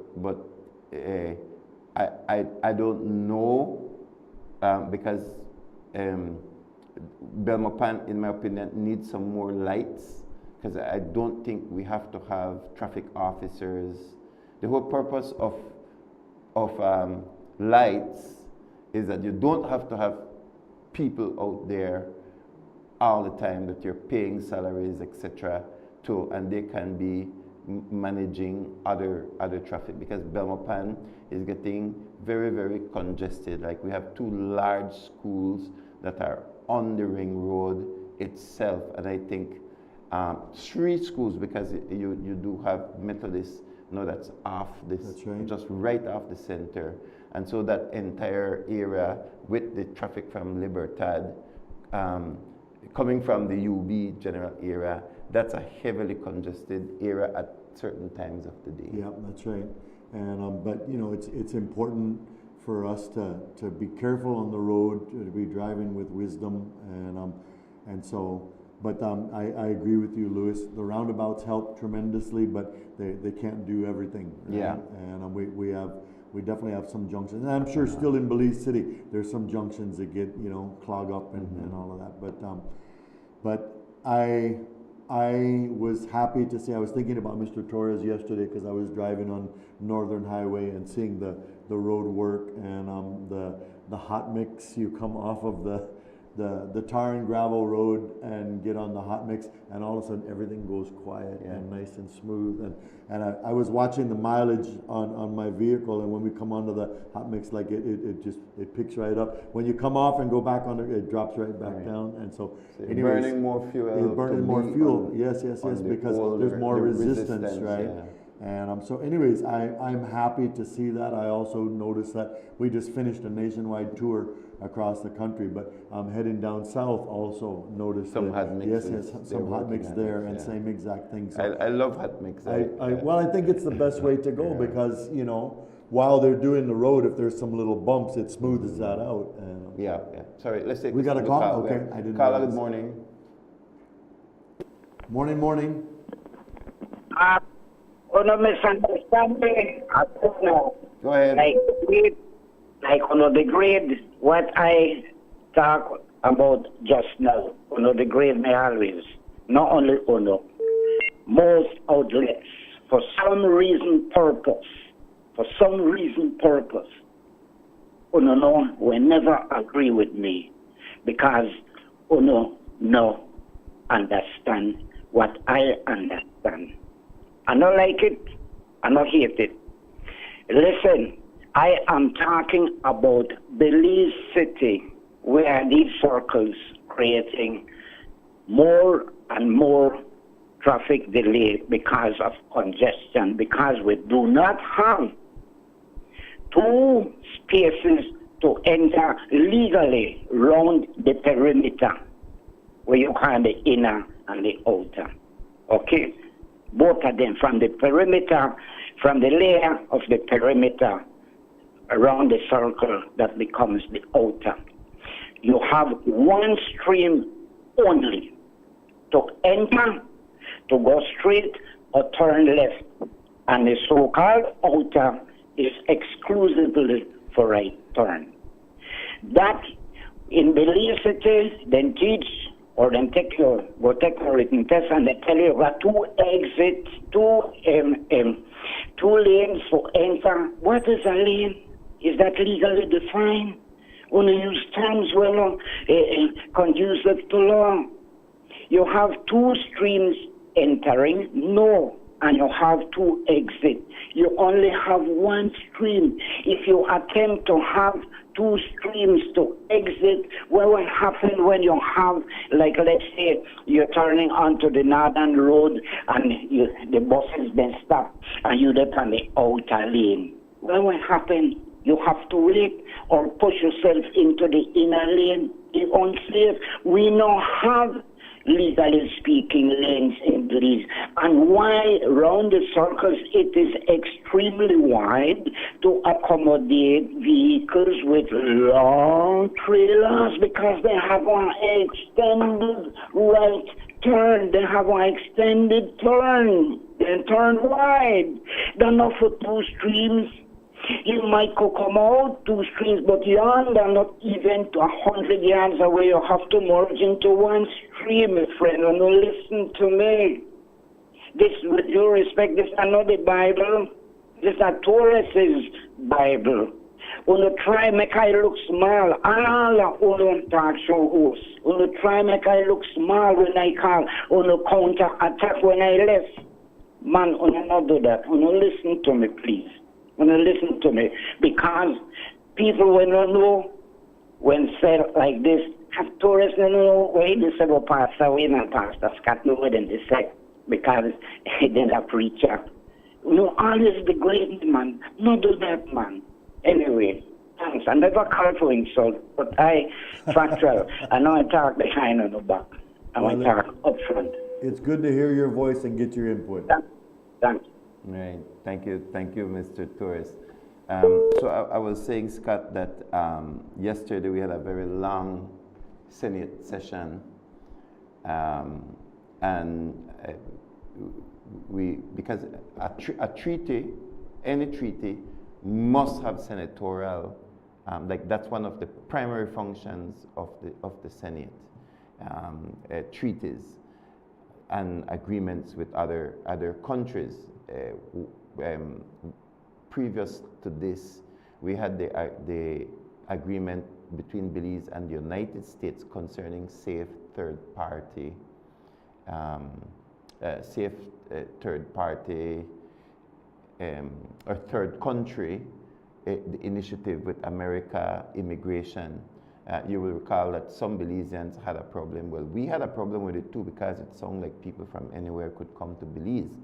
I don't know because Belmopan, in my opinion, needs some more lights, because I don't think we have to have traffic officers. The whole purpose of lights is that you don't have to have people out there all the time that you're paying salaries, etc. to, and they can be managing other traffic, because Belmopan is getting very, very congested. Like, we have two large schools that are on the ring road itself, and I think 3 schools, because you do have Methodist, that's off this, that's right. just right off the center, and so that entire area with the traffic from Libertad coming from the UB general area, that's a heavily congested area at certain times of the day. Yeah, that's right. And but it's important for us to be careful on the road, to be driving with wisdom, and so. But I agree with you, Louis. The roundabouts help tremendously, but they can't do everything. Right? Yeah. And we definitely have some junctions. And I'm sure still in Belize City, there's some junctions that get clog up and all of that. But I was happy to see. I was thinking about Mr. Torres yesterday, because I was driving on Northern Highway and seeing the road work and the hot mix. You come off of the tar and gravel road and get on the hot mix, and all of a sudden everything goes quiet and nice and smooth. And I was watching the mileage on my vehicle, and when we come onto the hot mix, like it picks right up. When you come off and go back on it drops right back down. And so anyways, burning more fuel. It's burning more fuel. Yes, because there's more resistance, right? Yeah. And so anyways, I'm happy to see that. I also noticed that we just finished a nationwide tour across the country, but heading down south also noticed some hot mix. Yes, some hot mix there, and same exact thing. So I love hot mix. Well, I think it's the best way to go, because while they're doing the road, if there's some little bumps, it smooths that out. And yeah. Sorry, let's take. We got a call. Okay, I didn't. Carla, good morning. Morning. Misunderstanding. I don't know. Go ahead. The grade, what I talk about just now, the grade may always, not only most outlets, for some reason purpose, will never agree with me, because no understand what I understand. I don't like it, I don't hate it. Listen, I am talking about Belize City, where these circles creating more and more traffic delay because of congestion, because we do not have 2 spaces to enter legally round the perimeter, where you have the inner and the outer. Okay? Both of them, from the perimeter, from the layer of the perimeter around the circle that becomes the outer. You have one stream only to enter, to go straight or turn left. And the so-called outer is exclusively for right turn. That in Belize City, then teach or then take your written test, and they tell you you got 2 exits, 2 lanes for enter. What is a lane? Is that legally defined? When you use terms conducive to law. You have 2 streams entering, no, and you have 2 exits. You only have 1 stream. If you attempt to have 2 streams to exit, what will happen when you have, like, let's say, you're turning onto the northern road and the bus has been stopped and you're on the outer lane? What will happen? You have to wait or push yourself into the inner lane. The unsafe, we now have, legally speaking, lanes in Belize. And why round the circles it is extremely wide to accommodate vehicles with long trailers, because they have an extended right turn. They have an extended turn. They turn wide. They're not for two streams. You might could come out two streams, but yonder, not even to 100 yards away, you have to merge into one stream, my friend. And now listen to me. This, with due respect, this is not the Bible. This is Torres's Bible. Uno try make I look small. All uno talk show host. Uno try make I look small when I call. Uno counter attack when I left. Man, uno not do that. Uno listen to me, please. Uno listen to me. Because people when you know, when said like this, have Torres no know why they said well, Pastor, we not Pastor Scott, no more than they say, because they're a preacher. No, always the great man. No do that, man. Anyway, thanks. I never called for insult, but I factual. I know I talk behind on the back. I want to talk up front. It's good to hear your voice and get your input. Thanks. Right. Thank you, Mr. Torres. So I was saying, Scott, that yesterday we had a very long Senate session, and because a treaty, any treaty, must have senatorial, like that's one of the primary functions of the Senate, treaties and agreements with other countries. Previous to this, we had the agreement between Belize and the United States concerning safe third party or third country, the initiative with America Immigration. You will recall that some Belizeans had a problem. Well, we had a problem with it too, because it sounded like people from anywhere could come to Belize.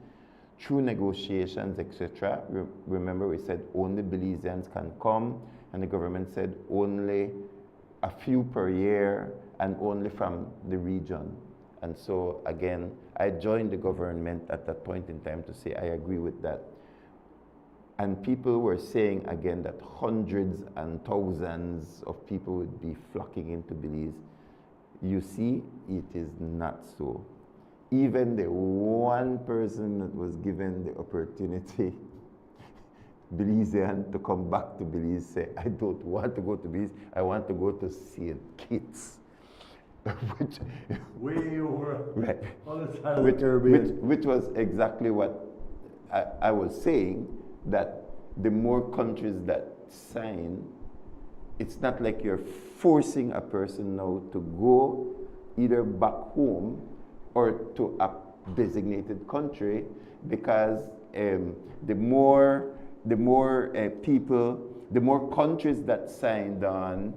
Through negotiations, etc., remember we said only Belizeans can come, and the government said only a few per year and only from the region. And so again, I joined the government at that point in time to say I agree with that. And people were saying again that hundreds and thousands of people would be flocking into Belize. You see, it is not so. Even the one person that was given the opportunity, Belizean, to come back to Belize, say, I don't want to go to Belize, I want to go to St. Kitts. Which, way over right, on the side of the Caribbean. Which was exactly what I was saying, that the more countries that sign, it's not like you're forcing a person now to go either back home or to a designated country, because the more countries that signed on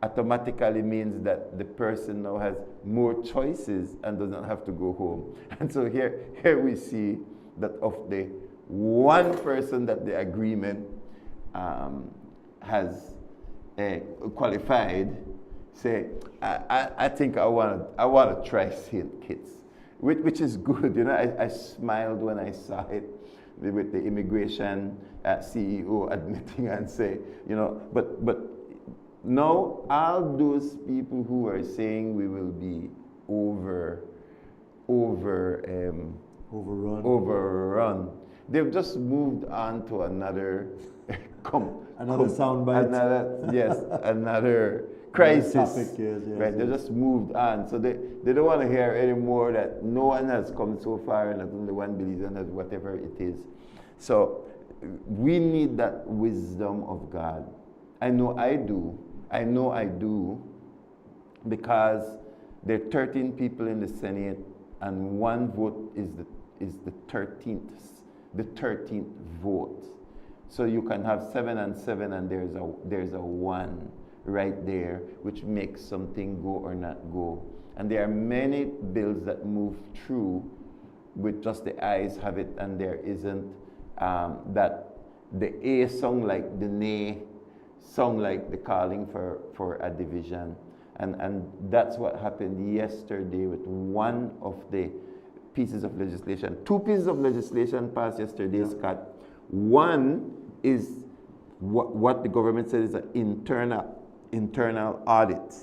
automatically means that the person now has more choices and doesn't have to go home. And so here we see that of the one person that the agreement has qualified, say, I think I want to try St. Kitts, which is good. You know, I smiled when I saw it with the immigration CEO admitting and say, you know, but now all those people who are saying we will be overrun, they've just moved on to another another soundbite. Another crisis. Topic, yes, right? They just moved on. So they don't want to hear anymore that no one has come so far and that only one Belizean has whatever it is. So we need that wisdom of God. I know I do, because there are 13 people in the Senate and one vote is the 13th vote. So you can have 7 and 7 and there's a 1 right there, which makes something go or not go. And there are many bills that move through with just the ayes have it, and there isn't that the A sound like the nay, sound like the calling for a division. And that's what happened yesterday with one of the pieces of legislation. Two pieces of legislation passed yesterday, Scott. One is what the government said is an internal audit.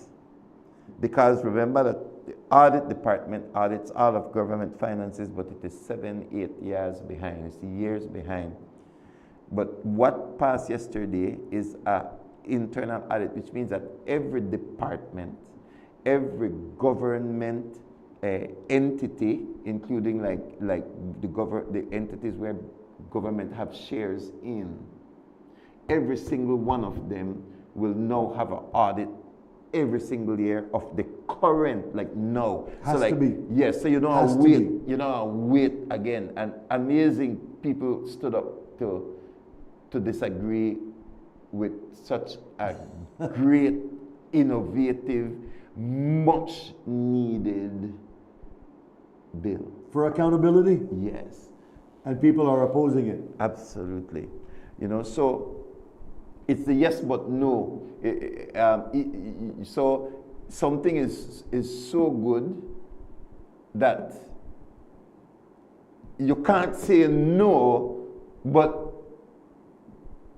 Because remember that the audit department audits all of government finances, but it is 7-8 years behind. It's years behind. But what passed yesterday is an internal audit, which means that every department, every government entity, including like the entities where government have shares in, every single one of them will now have an audit every single year of the current, like now. Has so like, to be. Yes, so you don't have to wait. You don't have to wait again. And amazing people stood up to disagree with such a great, innovative, much needed bill. For accountability? Yes. And people are opposing it. Absolutely. You know, so it's the yes but no. So something is so good that you can't say no, but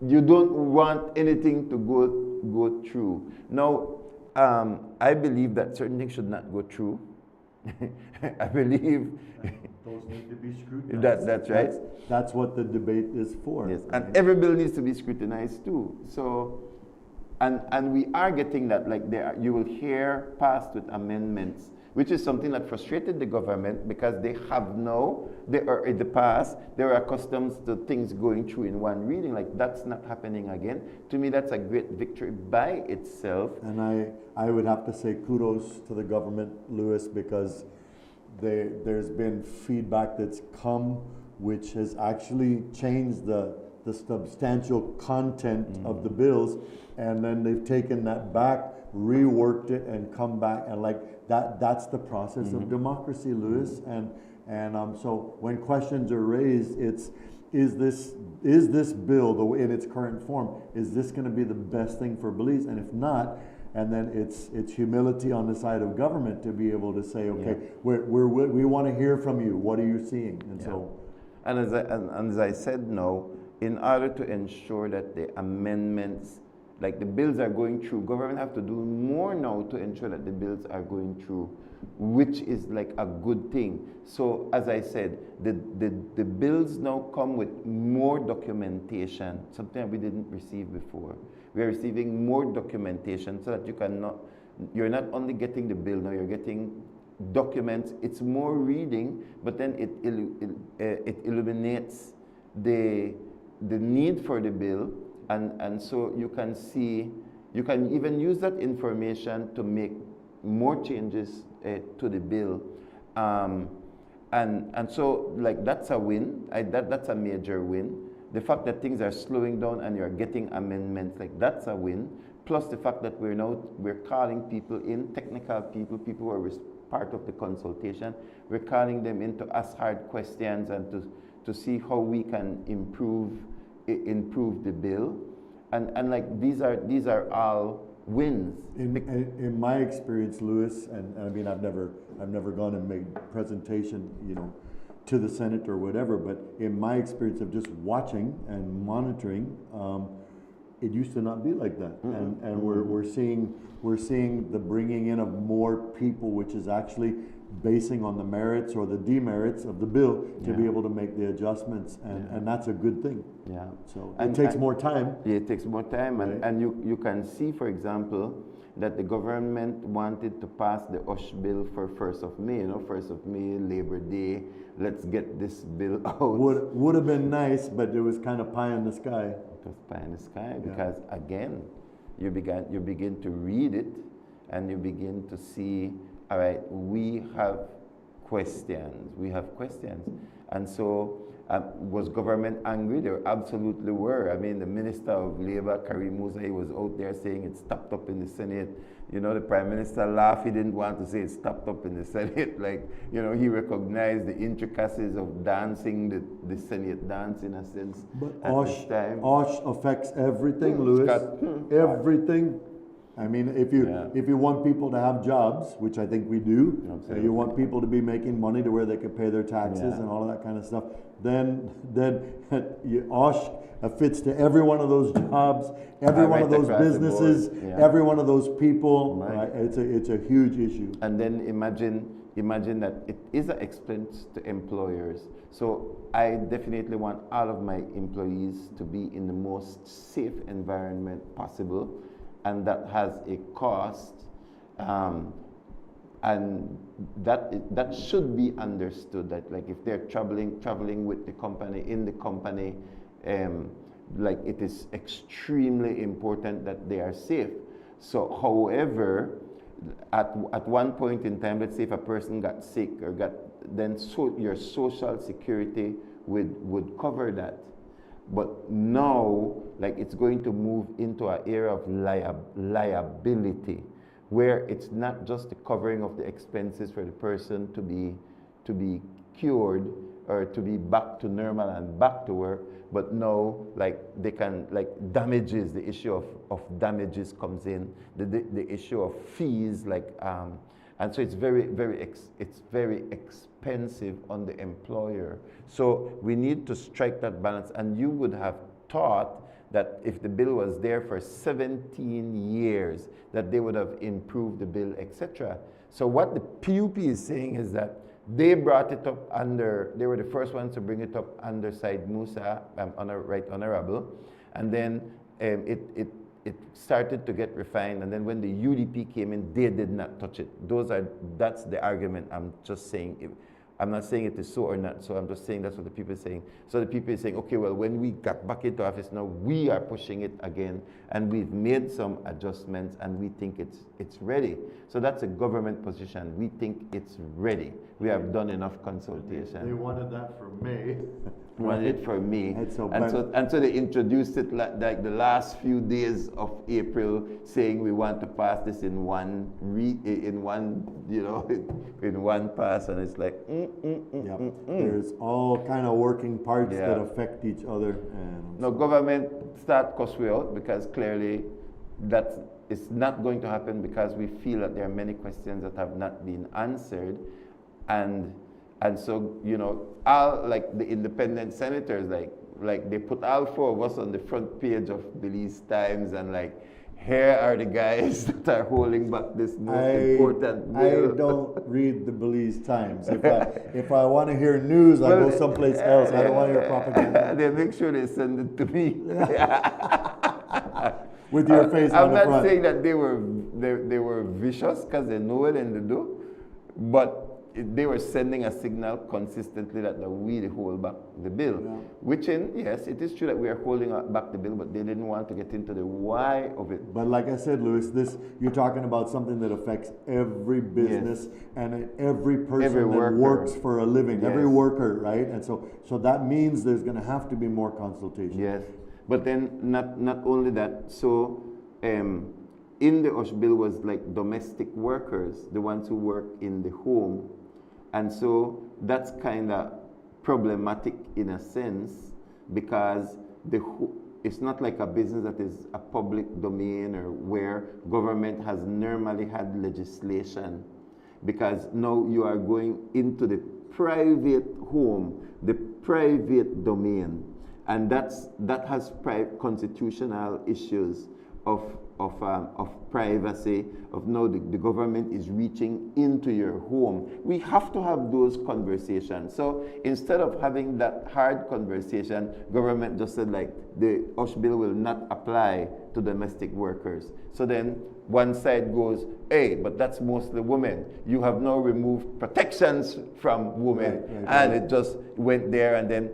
you don't want anything to go through. Now, I believe that certain things should not go through. I believe those need to be scrutinized. That's right. That's what the debate is for. Yes, and every bill needs to be scrutinized too. So, and we are getting that. Like you will hear passed with amendments, which is something that frustrated the government because they are in the past they were accustomed to things going through in one reading. Like that's not happening again. To me, that's a great victory by itself. And I would have to say kudos to the government, Lewis, because there's been feedback that's come which has actually changed the substantial content of the bills, and then they've taken that back, reworked it, and come back, and like that's the process of democracy, Lewis. And so when questions are raised, is this bill in its current form, is this going to be the best thing for Belize? And if not, and then it's humility on the side of government to be able to say, okay, we want to hear from you. What are you seeing? And so, and as I said, no, in order to ensure that the amendments, like the bills are going through, government have to do more now to ensure that the bills are going through, which is like a good thing. So as I said, the bills now come with more documentation, something that we didn't receive before. We are receiving more documentation so that you're not only getting the bill, now you're getting documents. It's more reading, but then it illuminates the need for the bill, and so you can see, you can even use that information to make more changes to the bill, and so like that's a win. That's a major win. The fact that things are slowing down and you're getting amendments, like that's a win. Plus the fact that we're calling people in, technical people who are part of the consultation. We're calling them in to ask hard questions and to see how we can improve the bill, and like these are all wins. In my experience, Lewis, and I mean I've never gone and made presentation, to the Senate or whatever, but in my experience of just watching and monitoring, it used to not be like that. And we're seeing the bringing in of more people, which is actually basing on the merits or the demerits of the bill to be able to make the adjustments, and that's a good thing. Yeah. So it takes more time. Yeah, it takes more time, right. and you can see, for example, that the government wanted to pass the USH bill for 1st of May. 1st of May, Labor Day. Let's get this bill out. Would have been nice, but it was kind of pie in the sky. It was pie in the sky because again, you begin to read it, and you begin to see, all right, we have questions. And so Was government angry? They absolutely were. I mean, the Minister of Labor, Karim Musa, he was out there saying it stopped up in the Senate. You know, the Prime Minister laughed. He didn't want to say it stopped up in the Senate. Like, you know, he recognized the intricacies of dancing, the Senate dance in a sense. But at this time. OSH affects everything, Louis. Everything. I mean, if you want people to have jobs, which I think we do, you want people to be making money to where they can pay their taxes and all of that kind of stuff, then OSH fits to every one of those jobs, every one of those businesses, every one of those people. Right. It's a huge issue. And then imagine that it is an expense to employers. So I definitely want all of my employees to be in the most safe environment possible, and that has a cost, and that should be understood. That like if they're traveling with the company, in the company, like it is extremely important that they are safe. So, however, at one point in time, let's say if a person got sick or then your social security would cover that. But now, like it's going to move into an era of liability, where it's not just the covering of the expenses for the person to be cured or to be back to normal and back to work, but now like they can, like damages, the issue of damages comes in, the issue of fees, like and so it's very expensive on the employer. So we need to strike that balance. And you would have thought that if the bill was there for 17 years, that they would have improved the bill, etc. So what the PUP is saying is that they brought it up they were the first ones to bring it up under Said Musa, Right Honorable, and then it started to get refined, and then when the UDP came in, they did not touch it. That's the argument. I'm just saying, I'm not saying it is so or not so, I'm just saying that's what the people are saying. So the people are saying, okay, well, when we got back into office now, we are pushing it again, and we've made some adjustments, and we think it's ready. So that's a government position. We think it's ready. We have done enough consultation. They wanted that for May. Wanted it for me, and so they introduced it like the last few days of April, saying we want to pass this in one pass, and it's like there's all kind of working parts that affect each other. No, government start cuss we out, because clearly that is not going to happen, because we feel that there are many questions that have not been answered, and so, you know, all like the independent senators, like they put all four of us on the front page of Belize Times, and like, here are the guys that are holding back this most important bill. I don't read the Belize Times. If I want to hear news, I go someplace else. I don't want to hear propaganda. They make sure they send it to me. With your face on the front. I'm not saying that they were vicious, because they know it and they do, but they were sending a signal consistently that we hold back the bill. Which yes, it is true that we are holding back the bill, but they didn't want to get into the why of it. But like I said, Louis, you're talking about something that affects every business and every person that works for a living, every worker, right? And so that means there's going to have to be more consultation. Yes, but then not only that, so in the OSH bill was like domestic workers, the ones who work in the home. And so that's kind of problematic in a sense, because it's not like a business that is a public domain or where government has normally had legislation, because now you are going into the private home, the private domain, and that has constitutional issues of privacy, of now the government is reaching into your home. We have to have those conversations. So instead of having that hard conversation, government just said like the OSH bill will not apply to domestic workers. So then one side goes, hey, but that's mostly women. You have now removed protections from women, and it just went there. And then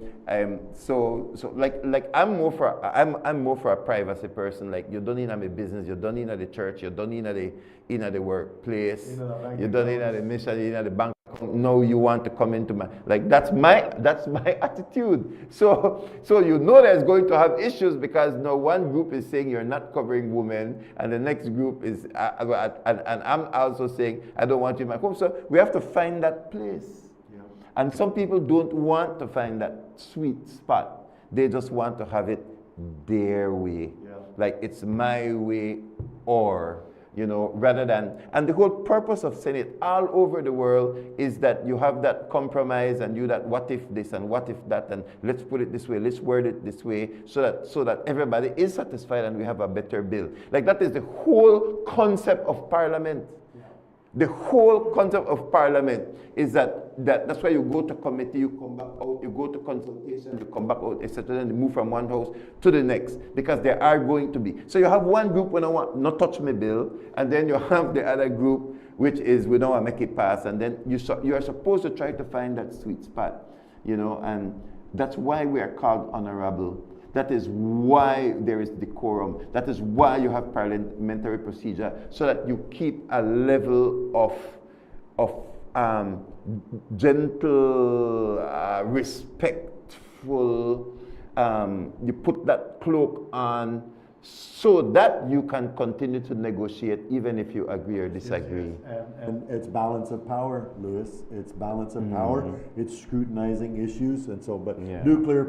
so like I'm more for a privacy person. Like you don't need to have a business business, you're done in the church, you're done in the workplace, In the bank you're done in accounts. the mission, in the bank. No, you want to come into my, like, that's my attitude. So you know there's going to have issues, because no one group is saying you're not covering women, and the next group is and I'm also saying I don't want you in my home. So we have to find that place. Yeah. And some people don't want to find that sweet spot. They just want to have it their way. Yeah. Like, it's my way, or, you know, rather than, and the whole purpose of saying it all over the world is that you have that compromise, and you that what if this and what if that, and let's put it this way, let's word it this way, so that everybody is satisfied and we have a better bill. Like, that is the whole concept of Parliament. The whole concept of Parliament is that's why you go to committee, you come back out, you go to consultation, you come back out, etc. And you move from one house to the next, because there are going to be. So you have one group when I want not touch my bill, and then you have the other group which is we don't want to make it pass, and then you are supposed to try to find that sweet spot, you know, and that's why we are called honorable. That is why there is decorum. That is why you have parliamentary procedure, so that you keep a level of gentle, respectful. You put that cloak on, so that you can continue to negotiate, even if you agree or disagree. Yes. And it's balance of power, Lewis. It's balance of power. It's scrutinizing issues, and so. But nuclear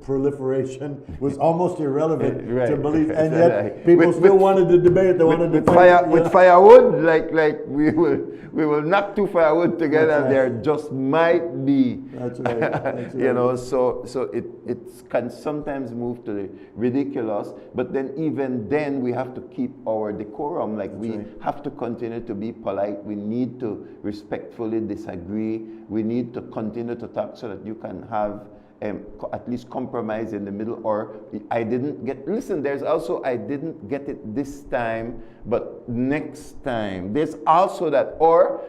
proliferation was almost irrelevant to believe, and yet people still wanted to debate. They wanted to with firewood, like we will knock two firewood together. That's right. There just might be. That's right. That's You right. know, so it can sometimes move to the ridiculous, but then even then we have to keep our decorum. Like, we have to continue to be polite. We need to respectfully disagree. We need to continue to talk, so that you can have at least compromise in the middle. Or I didn't get, listen, there's also I didn't get it this time, but next time. There's also that, or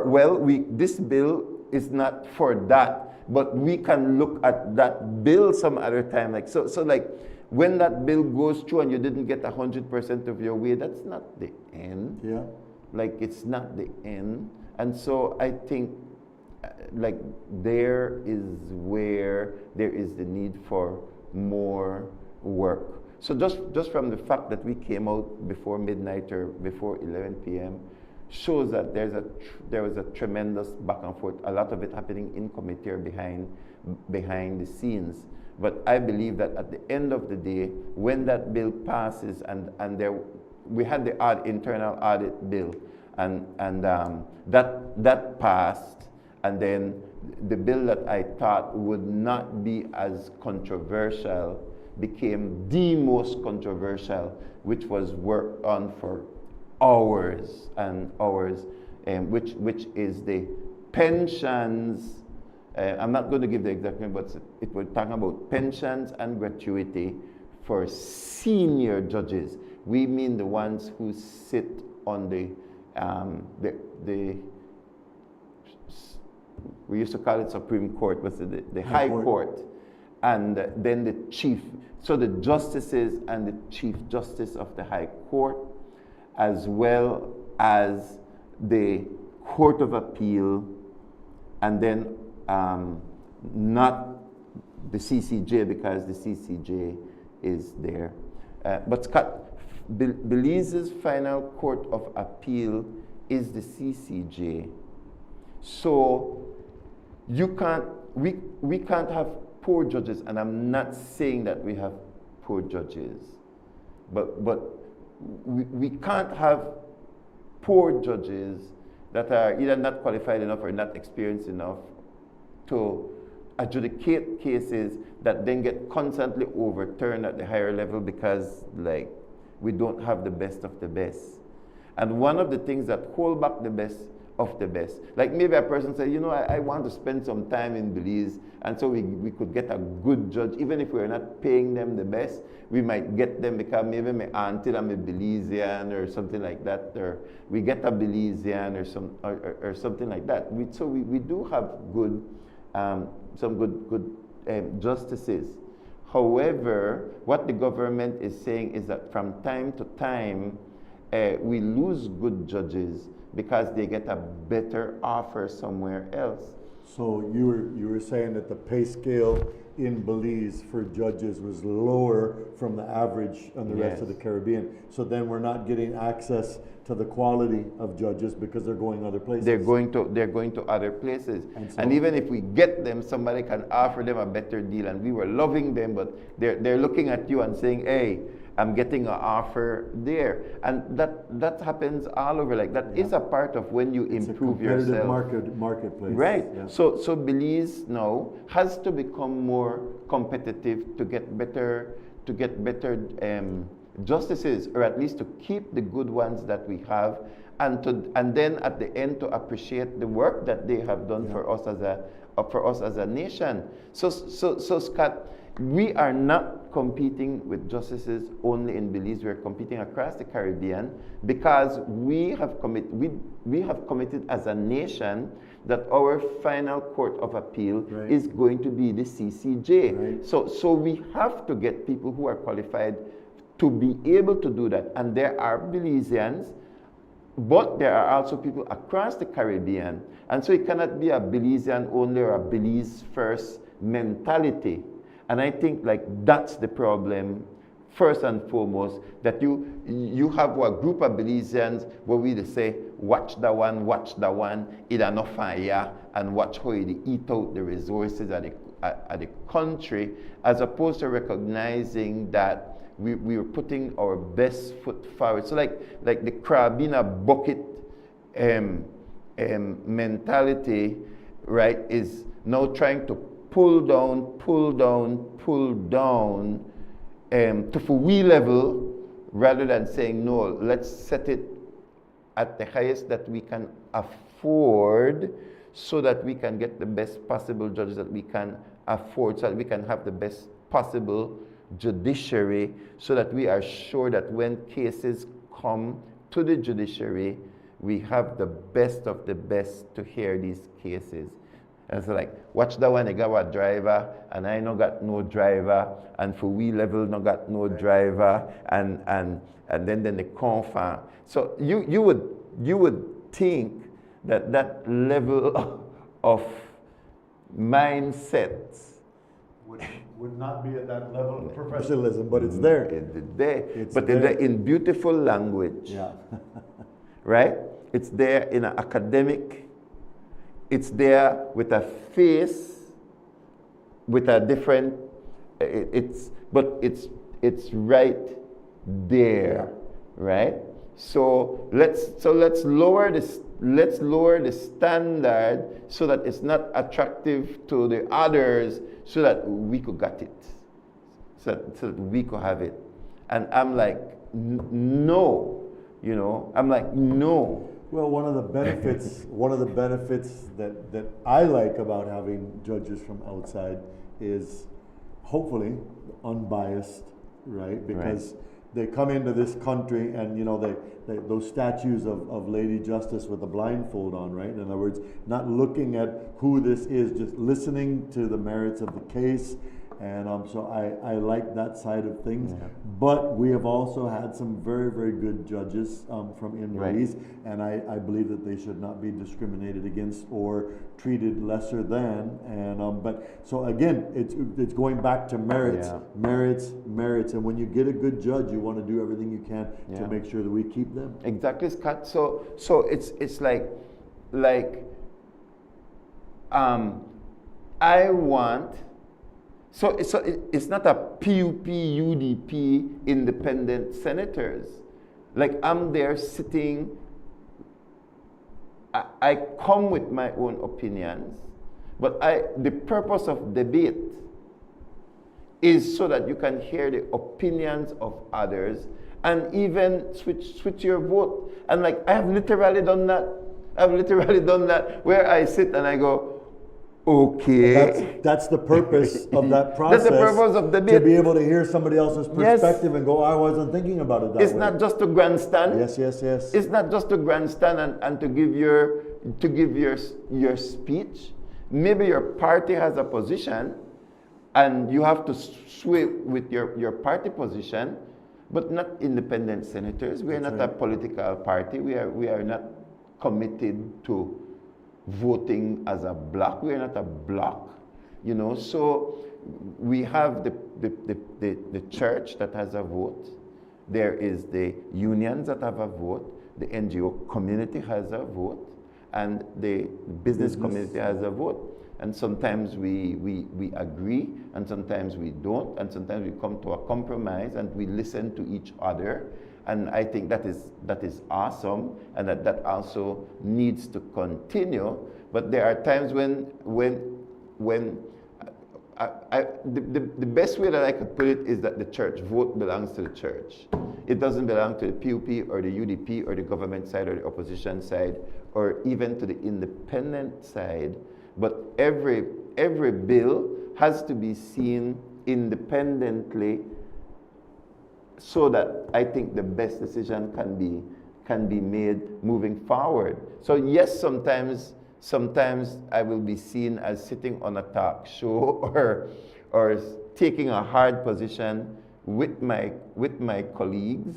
well, this bill is not for that, but we can look at that bill some other time. Like, so like, when that bill goes through and you didn't get 100% of your way, that's not the end. Yeah. Like, it's not the end. And so I think, like, there is where there is the need for more work. So just from the fact that we came out before midnight or before 11 p.m. shows that there was a tremendous back and forth, a lot of it happening in committee or behind the scenes. But I believe that at the end of the day, when that bill passes, and we had the internal audit bill, and that passed, and then the bill that I thought would not be as controversial became the most controversial, which was worked on for hours and hours, which is the pensions. I'm not going to give the exact name, but it was talking about pensions and gratuity for senior judges. We mean the ones who sit on the we used to call it Supreme Court, but the High Court, and then the chief. So the justices and the Chief Justice of the High Court, as well as the Court of Appeal, and then not the CCJ, because the CCJ is there. But Scott, Belize's final Court of Appeal is the CCJ. So you can't, we can't have poor judges, and I'm not saying that we have poor judges, but we can't have poor judges that are either not qualified enough or not experienced enough to adjudicate cases that then get constantly overturned at the higher level, because, like, we don't have the best of the best. And one of the things that hold back the best of the best, like maybe a person says, you know, I want to spend some time in Belize, and so we could get a good judge, even if we're not paying them the best, we might get them because maybe my auntie I'm a Belizean or something like that, or we get a Belizean or something like that. So we do have good, some good justices. However, what the government is saying is that from time to time, we lose good judges because they get a better offer somewhere else. So you were saying that the pay scale in Belize for judges was lower from the average on the rest of the Caribbean. So then we're not getting access to the quality of judges because they're going other places. They're going to other places. And even if we get them, somebody can offer them a better deal. And we were loving them, but they're looking at you and saying, hey, I'm getting an offer there. And that happens all over. Like that is a part of when you improve yourself. Marketplace. Right. Yeah. So Belize now has to become more competitive to get better justices, or at least to keep the good ones that we have, and then at the end to appreciate the work that they have done for us as a nation. So Scott, we are not competing with justices only in Belize. We are competing across the Caribbean because we have committed as a nation that our final court of appeal is going to be the CCJ. Right. So we have to get people who are qualified to be able to do that. And there are Belizeans, but there are also people across the Caribbean. And so it cannot be a Belizean only or a Belize first mentality. And I think like that's the problem, first and foremost, that you have a group of Belizeans where we say, watch the one, it enough fire, and watch how they eat out the resources of the country, as opposed to recognizing that we are putting our best foot forward. So like the crab in a bucket mentality, right, is now trying to pull down to for we level, rather than saying, no, let's set it at the highest that we can afford so that we can get the best possible judges that we can afford, so that we can have the best possible judiciary, so that we are sure that when cases come to the judiciary, we have the best of the best to hear these cases. And so like, watch that one, I got a driver, and I no got no driver, and for we level no got no driver, and then the confirm. So you would think that level of mindset would not be at that level of professionalism, but it's there. It's there in beautiful language. Yeah. Right? It's there in an academic. It's there with a face, with a different. It's right there, right? So let's lower the standard so that it's not attractive to the others, so that we could get it, so that we could have it. And I'm like, no, I'm like, no. Well, one of the benefits that I like about having judges from outside is hopefully unbiased, right? Because they come into this country and those statues of Lady Justice with a blindfold on, right? In other words, not looking at who this is, just listening to the merits of the case. And so I like that side of things. Yeah. But we have also had some very, very good judges from Belize, and I believe that they should not be discriminated against or treated lesser than. And but so again, it's going back to merits, merits. And when you get a good judge, you want to do everything you can to make sure that we keep them. Exactly, Scott. So it's like I want. So it's not a PUP, UDP independent senators. Like I'm there sitting, I come with my own opinions, but the purpose of debate is so that you can hear the opinions of others and even switch your vote. And like I have literally done that. Where I sit and I go, okay. That's the purpose of that process. That's the purpose of debate. To be able to hear somebody else's perspective and go, I wasn't thinking about it that way. It's not just to grandstand. Yes. It's not just to grandstand and to give your speech. Maybe your party has a position, and you have to sway with your party position, but not independent senators. We are not a political party. We are not committed to voting as a bloc. We are not a bloc, you know. So we have the church that has a vote. There is the unions that have a vote. The NGO community has a vote, and the business community has a vote. And sometimes we agree, and sometimes we don't, and sometimes we come to a compromise, and we listen to each other. And I think that is awesome, and that also needs to continue. But there are times when the best way that I could put it is that the church vote belongs to the church. It doesn't belong to the PUP or the UDP or the government side or the opposition side or even to the independent side. But every bill has to be seen independently so that I think the best decision can be made moving forward. So yes, sometimes I will be seen as sitting on a talk show or taking a hard position with my colleagues,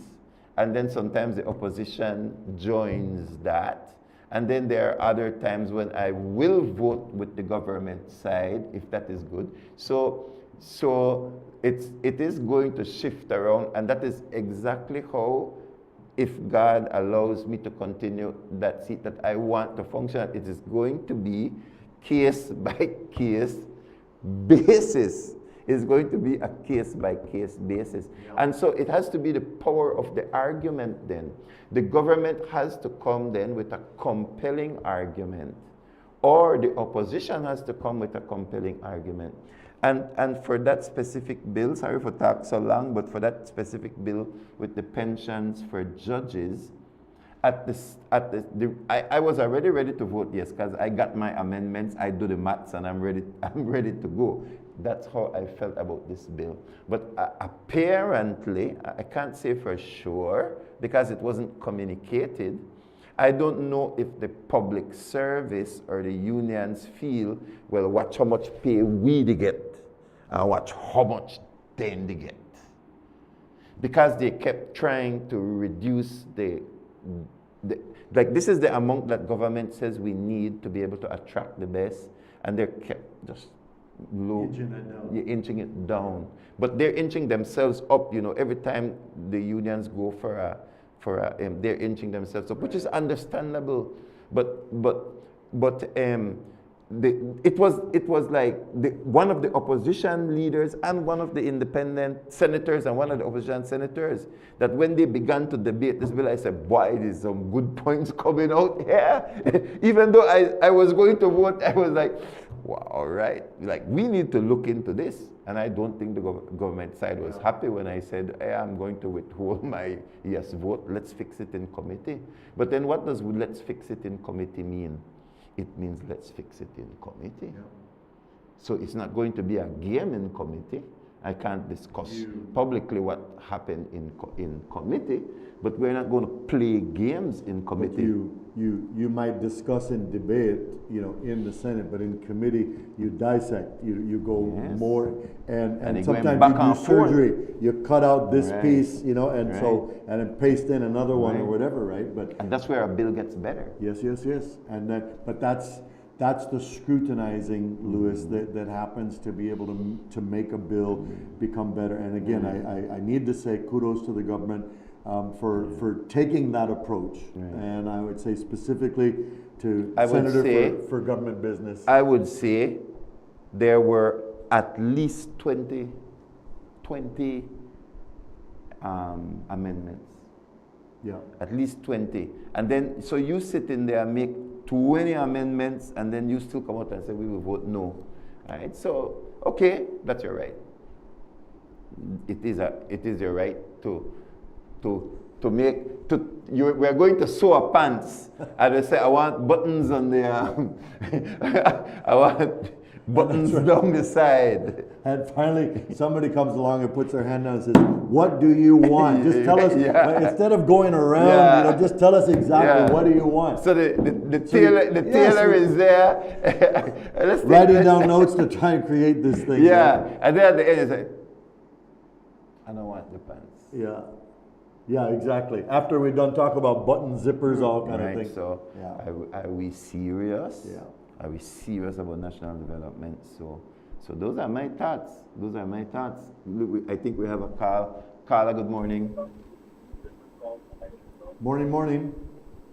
and then sometimes the opposition joins that. And then there are other times when I will vote with the government side, if that is good. So it is going to shift around, and that is exactly how, if God allows me to continue that seat that I want to function, it is going to be case by case basis. It's going to be a case by case basis. And so it has to be the power of the argument then. The government has to come then with a compelling argument, or the opposition has to come with a compelling argument. And for that specific bill, sorry for talking so long, but for that specific bill with the pensions for judges, I was already ready to vote yes, because I got my amendments, I do the maths, and I'm ready to go. That's how I felt about this bill. But apparently, I can't say for sure, because it wasn't communicated. I don't know if the public service or the unions feel, well, watch how much pay we get, and watch how much then they get. Because they kept trying to reduce like this is the amount that government says we need to be able to attract the best, and they're kept just low, inching it down. But they're inching themselves up, you know, every time the unions go they're inching themselves up, which is understandable. It was like one of the opposition leaders and one of the independent senators and one of the opposition senators, that when they began to debate this bill, I said, boy, there's some good points coming out here. Even though I was going to vote, I was like, well, all right, like we need to look into this. And I don't think the government side was happy when I said, hey, I'm going to withhold my yes vote. Let's fix it in committee. But then what does let's fix it in committee mean? It means let's fix it in committee. Yeah. So it's not going to be a game in committee. I can't discuss publicly what happened in committee, but we're not going to play games in committee. You might discuss and debate, you know, in the Senate, but in committee you dissect, you go more, and sometimes you do surgery. You cut out this piece, you know, and and then paste in another one or whatever, right? And that's where a bill gets better. Yes, and but that's the scrutinizing, Louis, that happens to be able to make a bill become better. And again, I need to say kudos to the government for taking that approach. And I would say specifically to Senator for Government Business. I would say there were at least 20 amendments. Yeah. At least 20. And then, so you sit in there and make 20 amendments, and then you still come out and say, we will vote no. Right? So, okay, that's your right. It is your right we're going to sew our pants, and they say, I want buttons on there. I want buttons down the side. And finally, somebody comes along and puts their hand down and says, "What do you want? Just tell us." Instead of going around, just tell us exactly what do you want. So the tailor is there, writing down notes to try and create this thing. And then at the end, it's like, I don't want the pants. Yeah, exactly. After we're done talking about button zippers, all kind of things. So, are we serious? Are we serious about national development? So those are my thoughts. I think we have a call. Carla, good morning. Morning.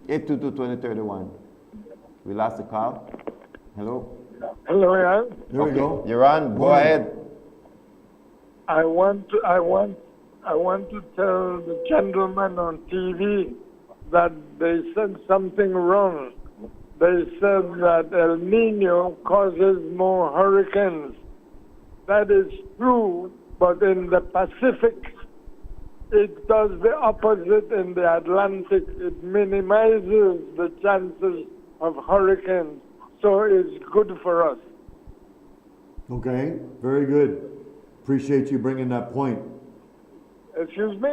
822-2031. We lost the call. Hello. Hello, Ian. There we go. You're on. Go ahead. I want to tell the gentleman on TV that they said something wrong. They said that El Nino causes more hurricanes. That is true, but in the Pacific, it does the opposite in the Atlantic. It minimizes the chances of hurricanes, so it's good for us. Okay, very good. Appreciate you bringing that point. Excuse me?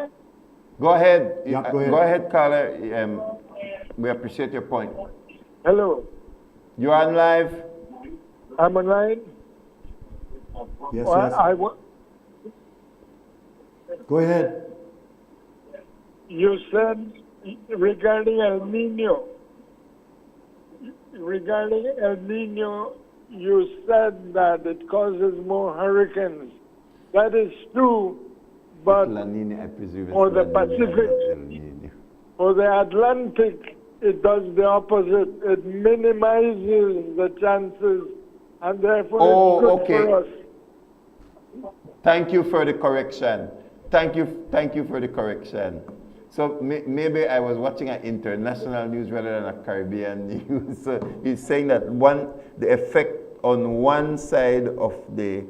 Go ahead. Go ahead. Go ahead, caller. We appreciate your point. Hello. You're on live? I'm on line? Yes, well, Go ahead. You said regarding El Nino. Regarding El Nino, you said that it causes more hurricanes. That is true, but La Nina, I presume for the Pacific, for the Atlantic, it does the opposite. It minimizes the chances, and therefore it's good for us. Thank you for the correction. Thank you for the correction. So maybe I was watching an international news rather than a Caribbean news. So he's saying that the effect on one side of the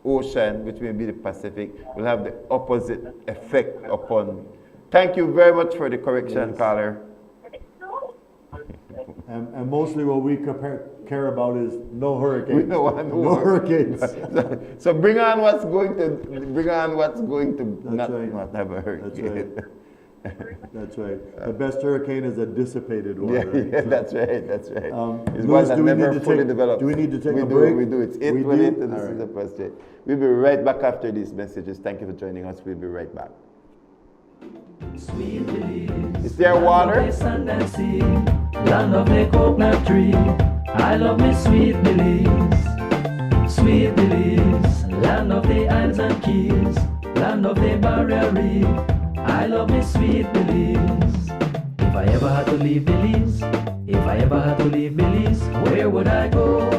ocean, which may be the Pacific, will have the opposite effect upon. Thank you very much for the correction, caller. And mostly what we care about is no hurricanes. We don't want no hurricanes. So bring on what's going to not have a hurricane. That's right. The best hurricane is a dissipated one. Yeah, that's right. It's Louis, one that never fully develops. Do we need to take a break? We do. It's 8:28, and this is the first day. We'll be right back after these messages. Thank you for joining us. We'll be right back. Sweet Belize, is there water? Land of the coconut tree. I love me Sweet Belize. Sweet Belize, land of the islands and keys, land of the barrier reef. I love me Sweet Belize. If I ever had to leave Belize, where would I go?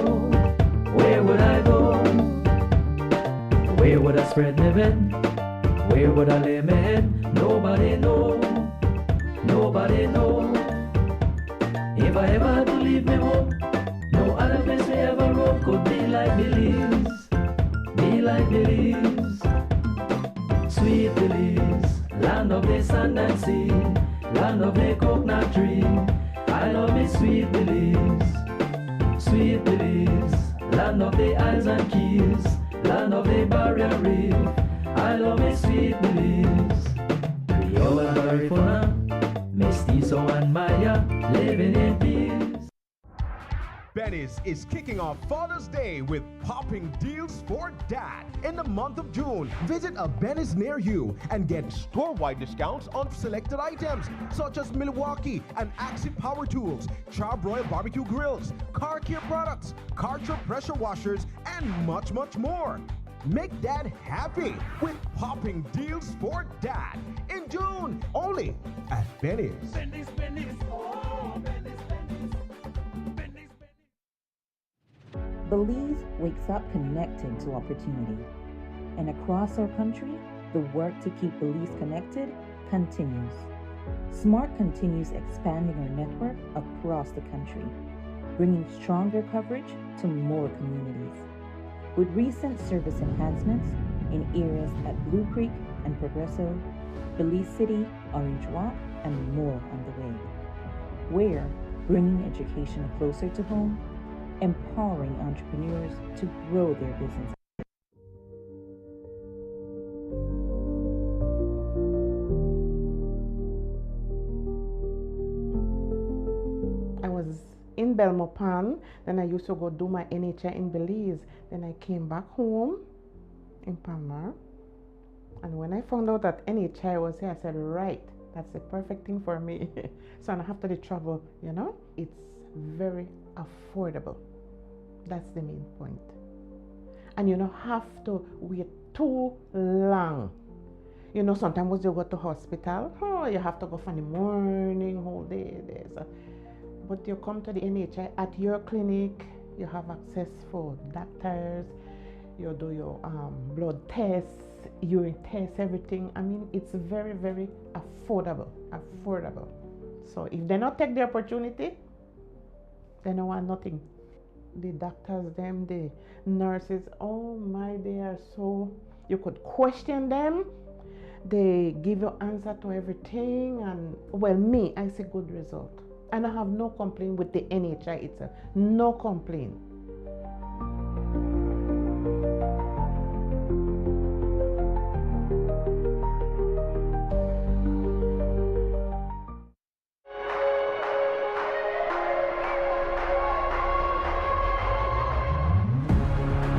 Where would I go? Where would I spread my bed? Where would I lay my head? Nobody know. If I ever had to leave me home, no other place I ever roam could be like Belize. Sweet Belize, land of the sand and sea, land of the coconut tree. I love me Sweet Belize. Sweet Belize, land of the islands and keys, land of the barrier reef. I love me Sweet Belize. Creole and Garifuna, Mestizo and Maya, living in peace. Benny's is kicking off Father's Day with popping deals for dad. In the month of June, visit a Benny's near you and get store-wide discounts on selected items such as Milwaukee and Axie power tools, Charbroil barbecue grills, car care products, Karcher pressure washers, and much more. Make dad happy with popping deals for dad in June, only at Benny's. Benny's, oh, Benny's. Belize wakes up connected to opportunity. And across our country, the work to keep Belize connected continues. SMART continues expanding our network across the country, bringing stronger coverage to more communities. With recent service enhancements in areas at Blue Creek and Progresso, Belize City, Orange Walk, and more on the way. Where bringing education closer to home, empowering entrepreneurs to grow their businesses. I was in Belmopan, then I used to go do my NHI in Belize. Then I came back home in Palma. And when I found out that NHI was here, I said, right, that's the perfect thing for me. So I don't have to travel, you know? It's very affordable. That's the main point. And you don't have to wait too long. You know, sometimes you go to hospital, oh, you have to go from the morning, whole day. But you come to the NHI at your clinic, you have access for doctors, you do your blood tests, urine tests, everything. I mean, it's very, very affordable. So if they not take the opportunity, they don't want nothing. The doctors, them, the nurses, oh my, they are so, you could question them. They give you answer to everything. And well, me, I see good result. And I have no complaint with the NHI itself. No complaint.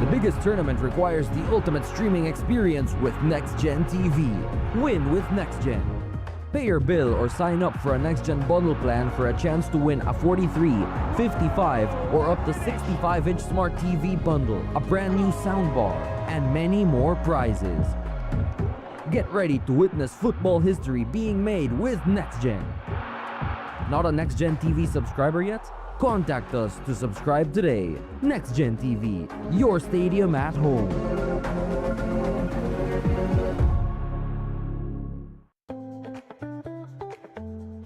The biggest tournament requires the ultimate streaming experience with NextGen TV. Win with NextGen. Pay your bill or sign up for a NextGen bundle plan for a chance to win a 43, 55, or up to 65-inch smart TV bundle, a brand new soundbar, and many more prizes. Get ready to witness football history being made with NextGen. Not a NextGen TV subscriber yet? Contact us to subscribe today. NextGen TV, your stadium at home.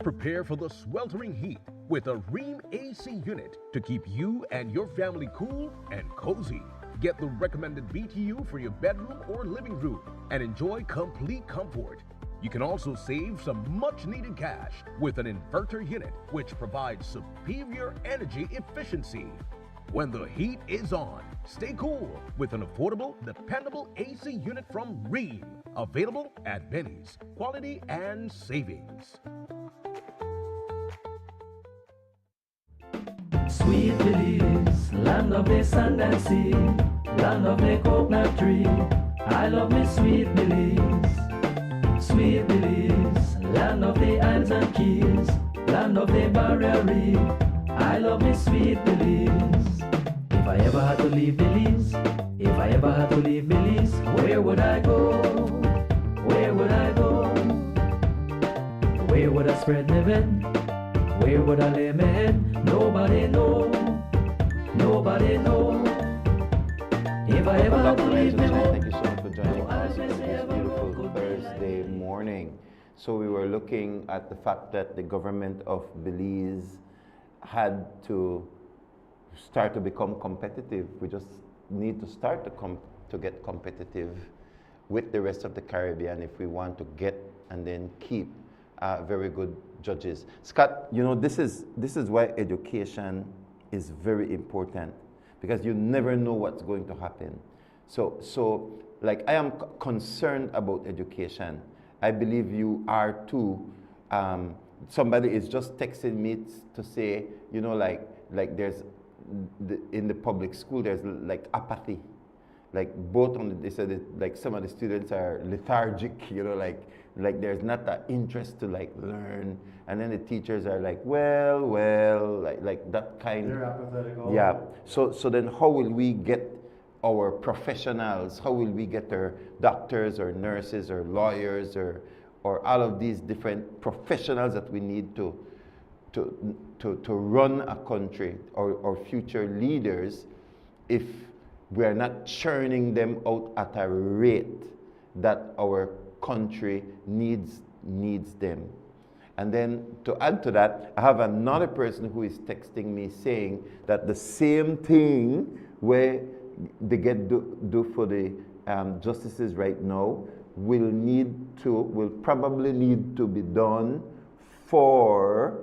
Prepare for the sweltering heat with a Rheem AC unit to keep you and your family cool and cozy. Get the recommended BTU for your bedroom or living room and enjoy complete comfort. You can also save some much-needed cash with an inverter unit, which provides superior energy efficiency. When the heat is on, stay cool with an affordable, dependable AC unit from Rheem. Available at Benny's. Quality and savings. Sweet Belize, land of the sand and sea, land of the coconut tree. I love me sweet Belize. Sweet Belize, land of the islands and keys, land of the barrier reef. I love me sweet Belize. If I ever had to leave Belize, if I ever had to leave Belize, where would I go? Where would I go? Where would I spread my bed? Where would I lay my head? Nobody know. Nobody know. If I ever had to leave my home. Thank you so much for joining us on this beautiful Thursday morning. So we were looking at the fact that the government of Belize had to start to become competitive. We just need to start to get competitive with the rest of the Caribbean if we want to get and then keep very good judges. Scott, you know, this is why education is very important, because you never know what's going to happen. So like, I am concerned about education. I believe you are too. Somebody is just texting me to say, you know, like there's in the public school, there's like apathy. Like both on the, they said that, like, some of the students are lethargic, you know, like there's not that interest to like learn, and then the teachers are like, well, like that kind. They're apathetic. Yeah. So then how will we get our professionals? How will we get our doctors or nurses or lawyers or all of these different professionals that we need to run a country, or future leaders, if we're not churning them out at a rate that our country needs them? And then to add to that, I have another person who is texting me saying that the same thing where they get do for the justices right now will probably need to be done for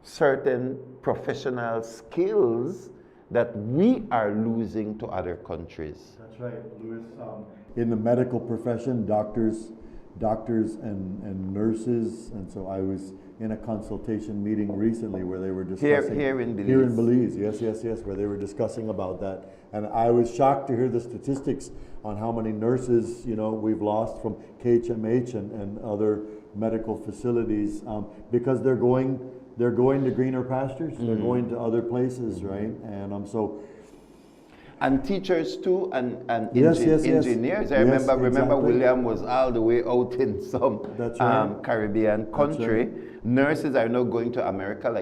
certain professional skills that we are losing to other countries. That's right, Louis. In the medical profession, doctors and nurses, and so I was in a consultation meeting recently where they were discussing here in Belize. Here in Belize, yes, where they were discussing about that, and I was shocked to hear the statistics on how many nurses we've lost from KHMH and other medical facilities because they're going to greener pastures, they're going to other places, right? And so. And teachers too, and yes. engineers. I remember exactly. William was all the way out in some That's right. Caribbean country. Right. Nurses are now going to America,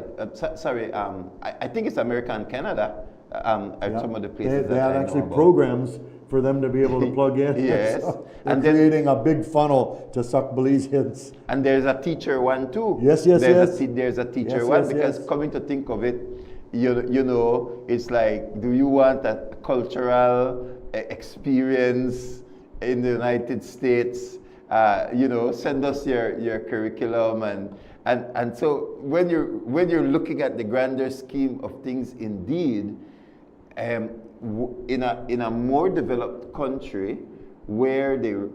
I think it's America and Canada, at some of the places. They have actually programs for them to be able to plug in. Yes. So and they're creating a big funnel to suck Belizeans. And there's a teacher one too. Yes. There's a teacher one, because yes. coming to think of it, it's like, do you want a cultural experience in the United States? Send us your curriculum, and so when you're looking at the grander scheme of things, indeed, in a more developed country where the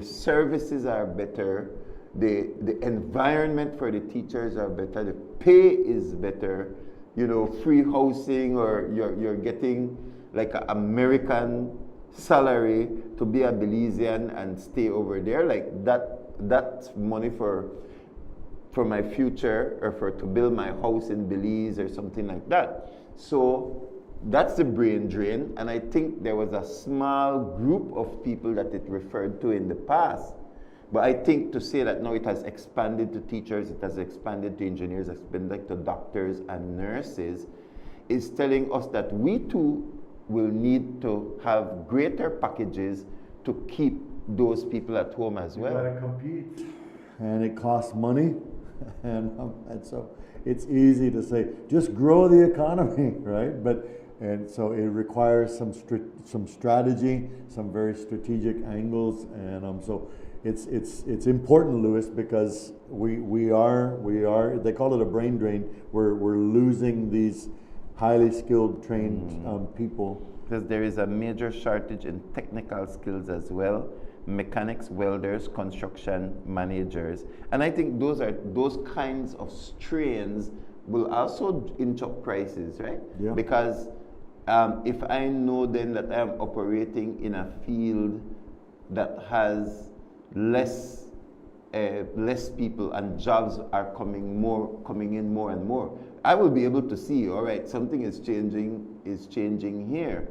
services are better, the environment for the teachers are better, the pay is better. Free housing, or you're getting like an American salary to be a Belizean and stay over there. Like that's money for my future, or to build my house in Belize or something like that. So that's the brain drain, and I think there was a small group of people that it referred to in the past. But I think to say that now it has expanded to teachers, it has expanded to engineers, it's been like to doctors and nurses, is telling us that we too will need to have greater packages to keep those people at home as well. You gotta compete, and it costs money, and so it's easy to say just grow the economy, right? And so it requires some strategy, some very strategic angles, and so. It's important, Louis, because we are they call it a brain drain. We're losing these highly skilled, trained people. Because there is a major shortage in technical skills as well, mechanics, welders, construction managers, and I think those kinds of strains will also inch up prices, right? Yeah. Because if I know then that I am operating in a field that has less people and jobs are coming in more and more, I will be able to see, all right, something is changing here.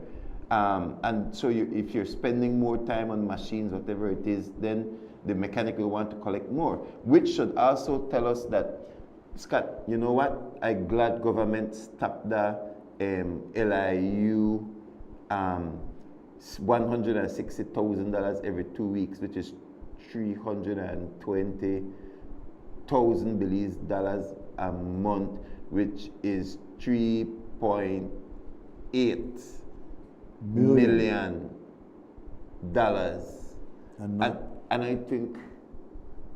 And so if you're spending more time on machines, whatever it is, then the mechanic will want to collect more, which should also tell us that, Scott, you know what? I'm glad government stopped the LIU $160,000 every 2 weeks, which is $320,000 Belize dollars a month, which is $3.8 million dollars. And I think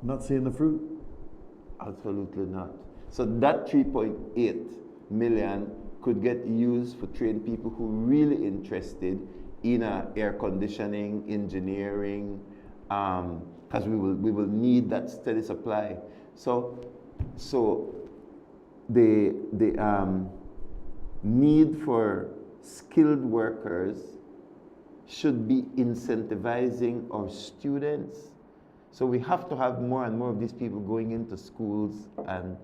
not seeing the fruit. Absolutely not. So that 3.8 million could get used for trained people who are really interested in air conditioning, engineering, because we will need that steady supply. So the need for skilled workers should be incentivizing our students. So we have to have more and more of these people going into schools, and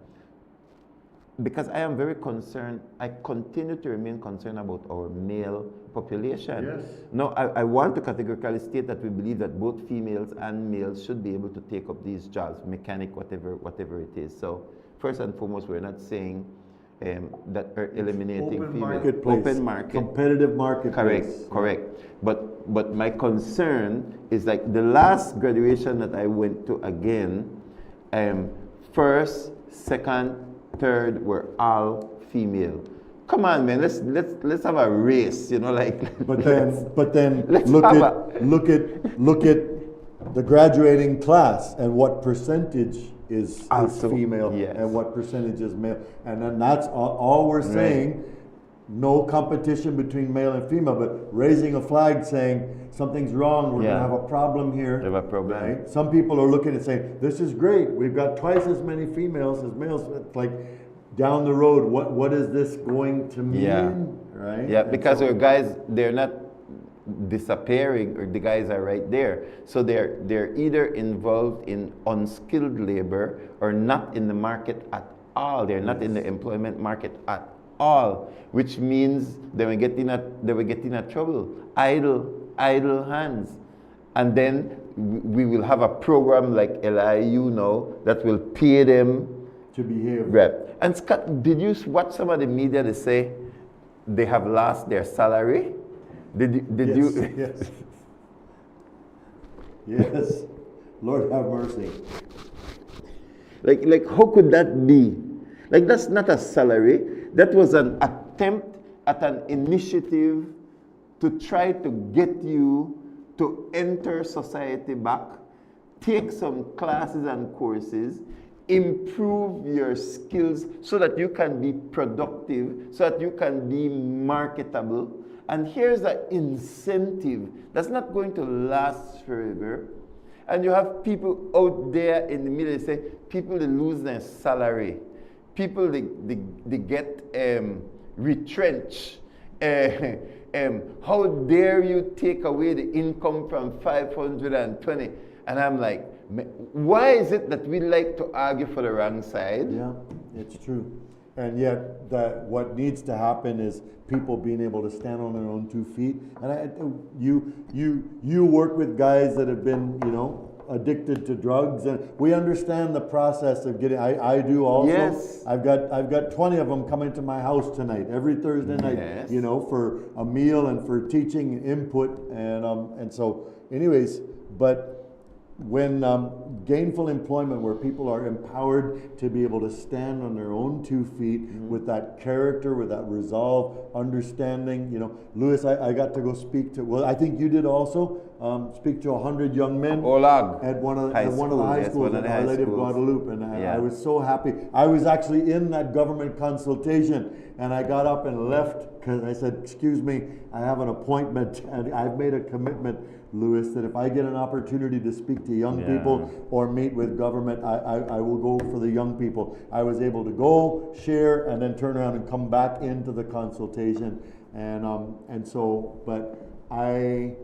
because I am very concerned, I continue to remain concerned about our male population. Yes. No, I want to categorically state that we believe that both females and males should be able to take up these jobs, mechanic, whatever it is. So first and foremost, we're not saying that we're eliminating open female. marketplace. Open market. Competitive marketplace. Correct. But my concern is like the last graduation that I went to again, first, second, third were all female. Come on, man, let's have a race, like. But then look at the graduating class and what percentage is female, yes, and what percentage is male, and then that's all we're saying. no competition between male and female, but raising a flag saying something's wrong, we're going to have a problem here. We have a problem. Right? Some people are looking and saying, this is great, we've got twice as many females as males. It's like, down the road, what is this going to mean? Right? Yeah, And because so, our guys, they're not disappearing, or the guys are right there. So they're either involved in unskilled labor or not in the market at all. They're not in the employment market at all, which means they were getting at trouble. Idle hands. And then we will have a program like LIU now that will pay them to behave. Right. And Scott, did you watch some of the media that say they have lost their salary? Did yes, you? Yes. Yes. Lord have mercy. Like how could that be? Like, that's not a salary. That was an attempt at an initiative to try to get you to enter society back, take some classes and courses, improve your skills so that you can be productive, so that you can be marketable. And here's an incentive that's not going to last forever. And you have people out there in the middle, they say, people, they lose their salary. People, they get retrenched. How dare you take away the income from 520? And I'm like, why is it that we like to argue for the wrong side? Yeah, it's true. And yet, that what needs to happen is people being able to stand on their own 2 feet. And you work with guys that have been, addicted to drugs, and we understand the process of getting. I do also. Yes. I've got 20 of them coming to my house tonight, every Thursday night. Yes. For a meal and for teaching input, and so, anyways, but. When gainful employment, where people are empowered to be able to stand on their own 2 feet with that character, with that resolve, understanding, Lewis, I got to go speak to, well, I think you did also, speak to 100 young men at one of the high schools at Our Lady of Guadalupe, and I was so happy. I was actually in that government consultation, and I got up and left because I said, excuse me, I have an appointment, and I've made a commitment, Lewis, that if I get an opportunity to speak to young people or meet with government, I will go for the young people. I was able to go, share, and then turn around and come back into the consultation. And so, but I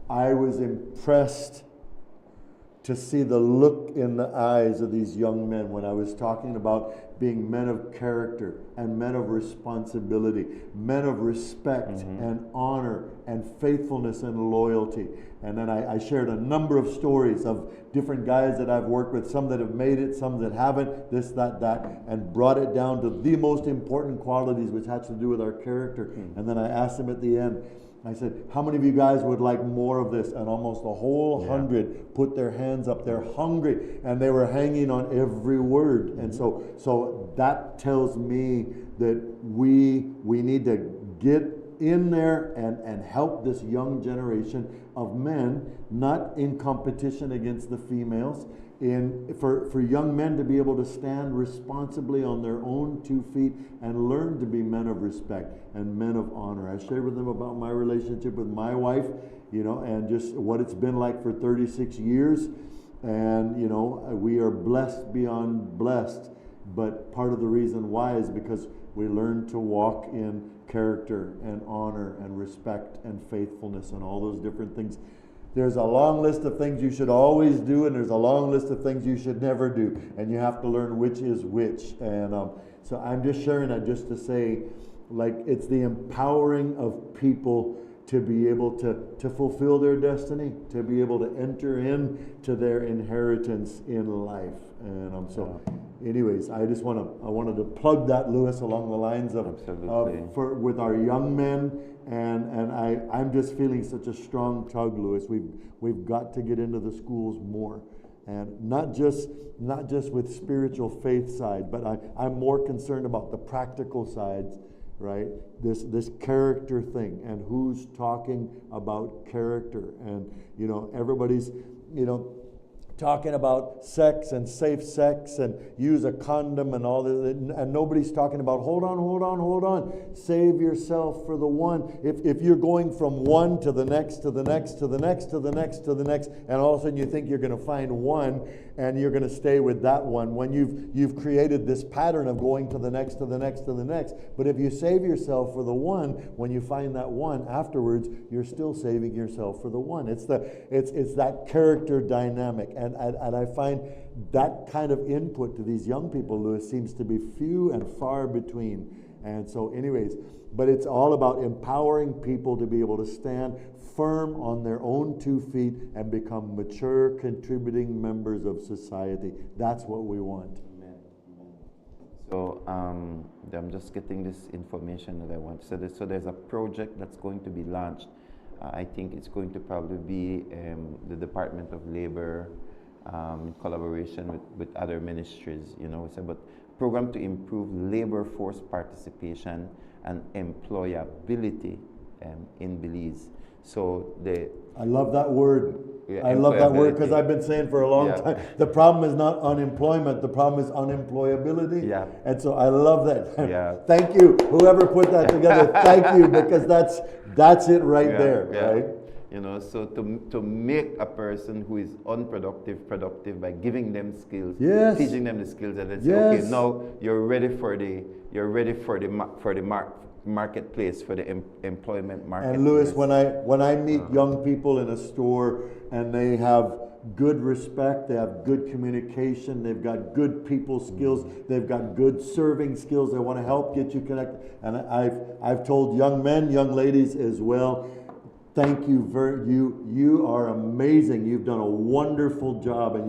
was impressed to see the look in the eyes of these young men when I was talking about being men of character and men of responsibility, men of respect and honor and faithfulness and loyalty. And then I shared a number of stories of different guys that I've worked with, some that have made it, some that haven't, this, that, and brought it down to the most important qualities, which has to do with our character. And then I asked them at the end, I said, how many of you guys would like more of this? And almost a whole 100 put their hands up. They're hungry, and they were hanging on every word. And so that tells me that we need to get in there and help this young generation of men, not in competition against the females, for young men to be able to stand responsibly on their own 2 feet and learn to be men of respect and men of honor. I shared with them about my relationship with my wife, and just what it's been like for 36 years. And, we are blessed beyond blessed. But part of the reason why is because we learn to walk in character and honor and respect and faithfulness and all those different things. There's a long list of things you should always do, and there's a long list of things you should never do, and you have to learn which is which. And so I'm just sharing that just to say, like, it's the empowering of people to be able to fulfill their destiny, to be able to enter into their inheritance in life. And so, anyways, I wanted to plug that, Lewis, along the lines of with our young men. And I'm just feeling such a strong tug, Lewis. We've got to get into the schools more, and not just with spiritual faith side, but I'm more concerned about the practical sides, right? This character thing, and who's talking about character, and everybody's talking about sex and safe sex and use a condom and all this, and nobody's talking about hold on, save yourself for the one. If you're going from one to the next to the next to the next to the next to the next, and all of a sudden you think you're going to find one and you're going to stay with that one, when you've created this pattern of going to the next to the next to the next. But if you save yourself for the one, when you find that one afterwards, you're still saving yourself for the one. It's that character dynamic, and I find that kind of input to these young people, Lewis, seems to be few and far between. And so anyways, but it's all about empowering people to be able to stand firm on their own 2 feet and become mature, contributing members of society. That's what we want. So I'm just getting this information that I want. So there's a project that's going to be launched. I think it's going to probably be the Department of Labor in collaboration with other ministries. It's about program to improve labor force participation and employability in Belize. So I love that word. Yeah, I love that word because I've been saying for a long time, the problem is not unemployment, the problem is unemployability. Yeah. And so I love that. Yeah. Thank you, whoever put that together. Thank you, because that's it right there, right? So to make a person who is unproductive productive by giving them skills, teaching them the skills, and then say, okay, now you're ready for the marketplace, for the employment market. And Lewis, when I meet young people in a store and they have good respect, they have good communication, they've got good people skills, they've got good serving skills, they want to help get you connected. And I've told young men, young ladies as well, thank you you are amazing. You've done a wonderful job, and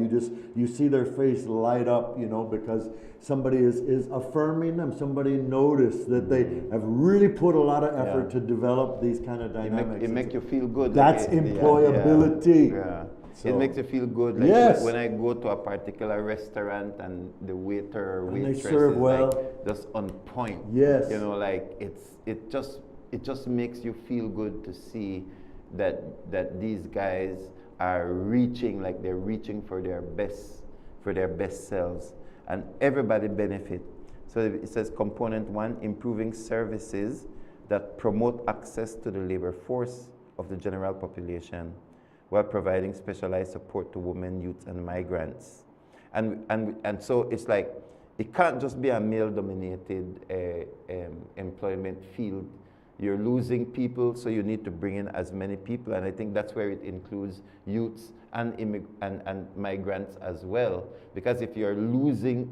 you see their face light up, because somebody is affirming them. Somebody noticed that they have really put a lot of effort to develop these kind of dynamics. It makes you feel good. That's employability. Yeah. So, it makes you feel good. Like when I go to a particular restaurant and the waiter or waitress is like just on point. Yes. It just makes you feel good to see that these guys are reaching, like they're reaching for their best selves, and everybody benefit. So it says component 1, improving services that promote access to the labor force of the general population while providing specialized support to women, youth, and migrants. And so it's like, it can't just be a male-dominated employment field. You're losing people, so you need to bring in as many people, and I think that's where it includes youths and migrants as well. Because if you are losing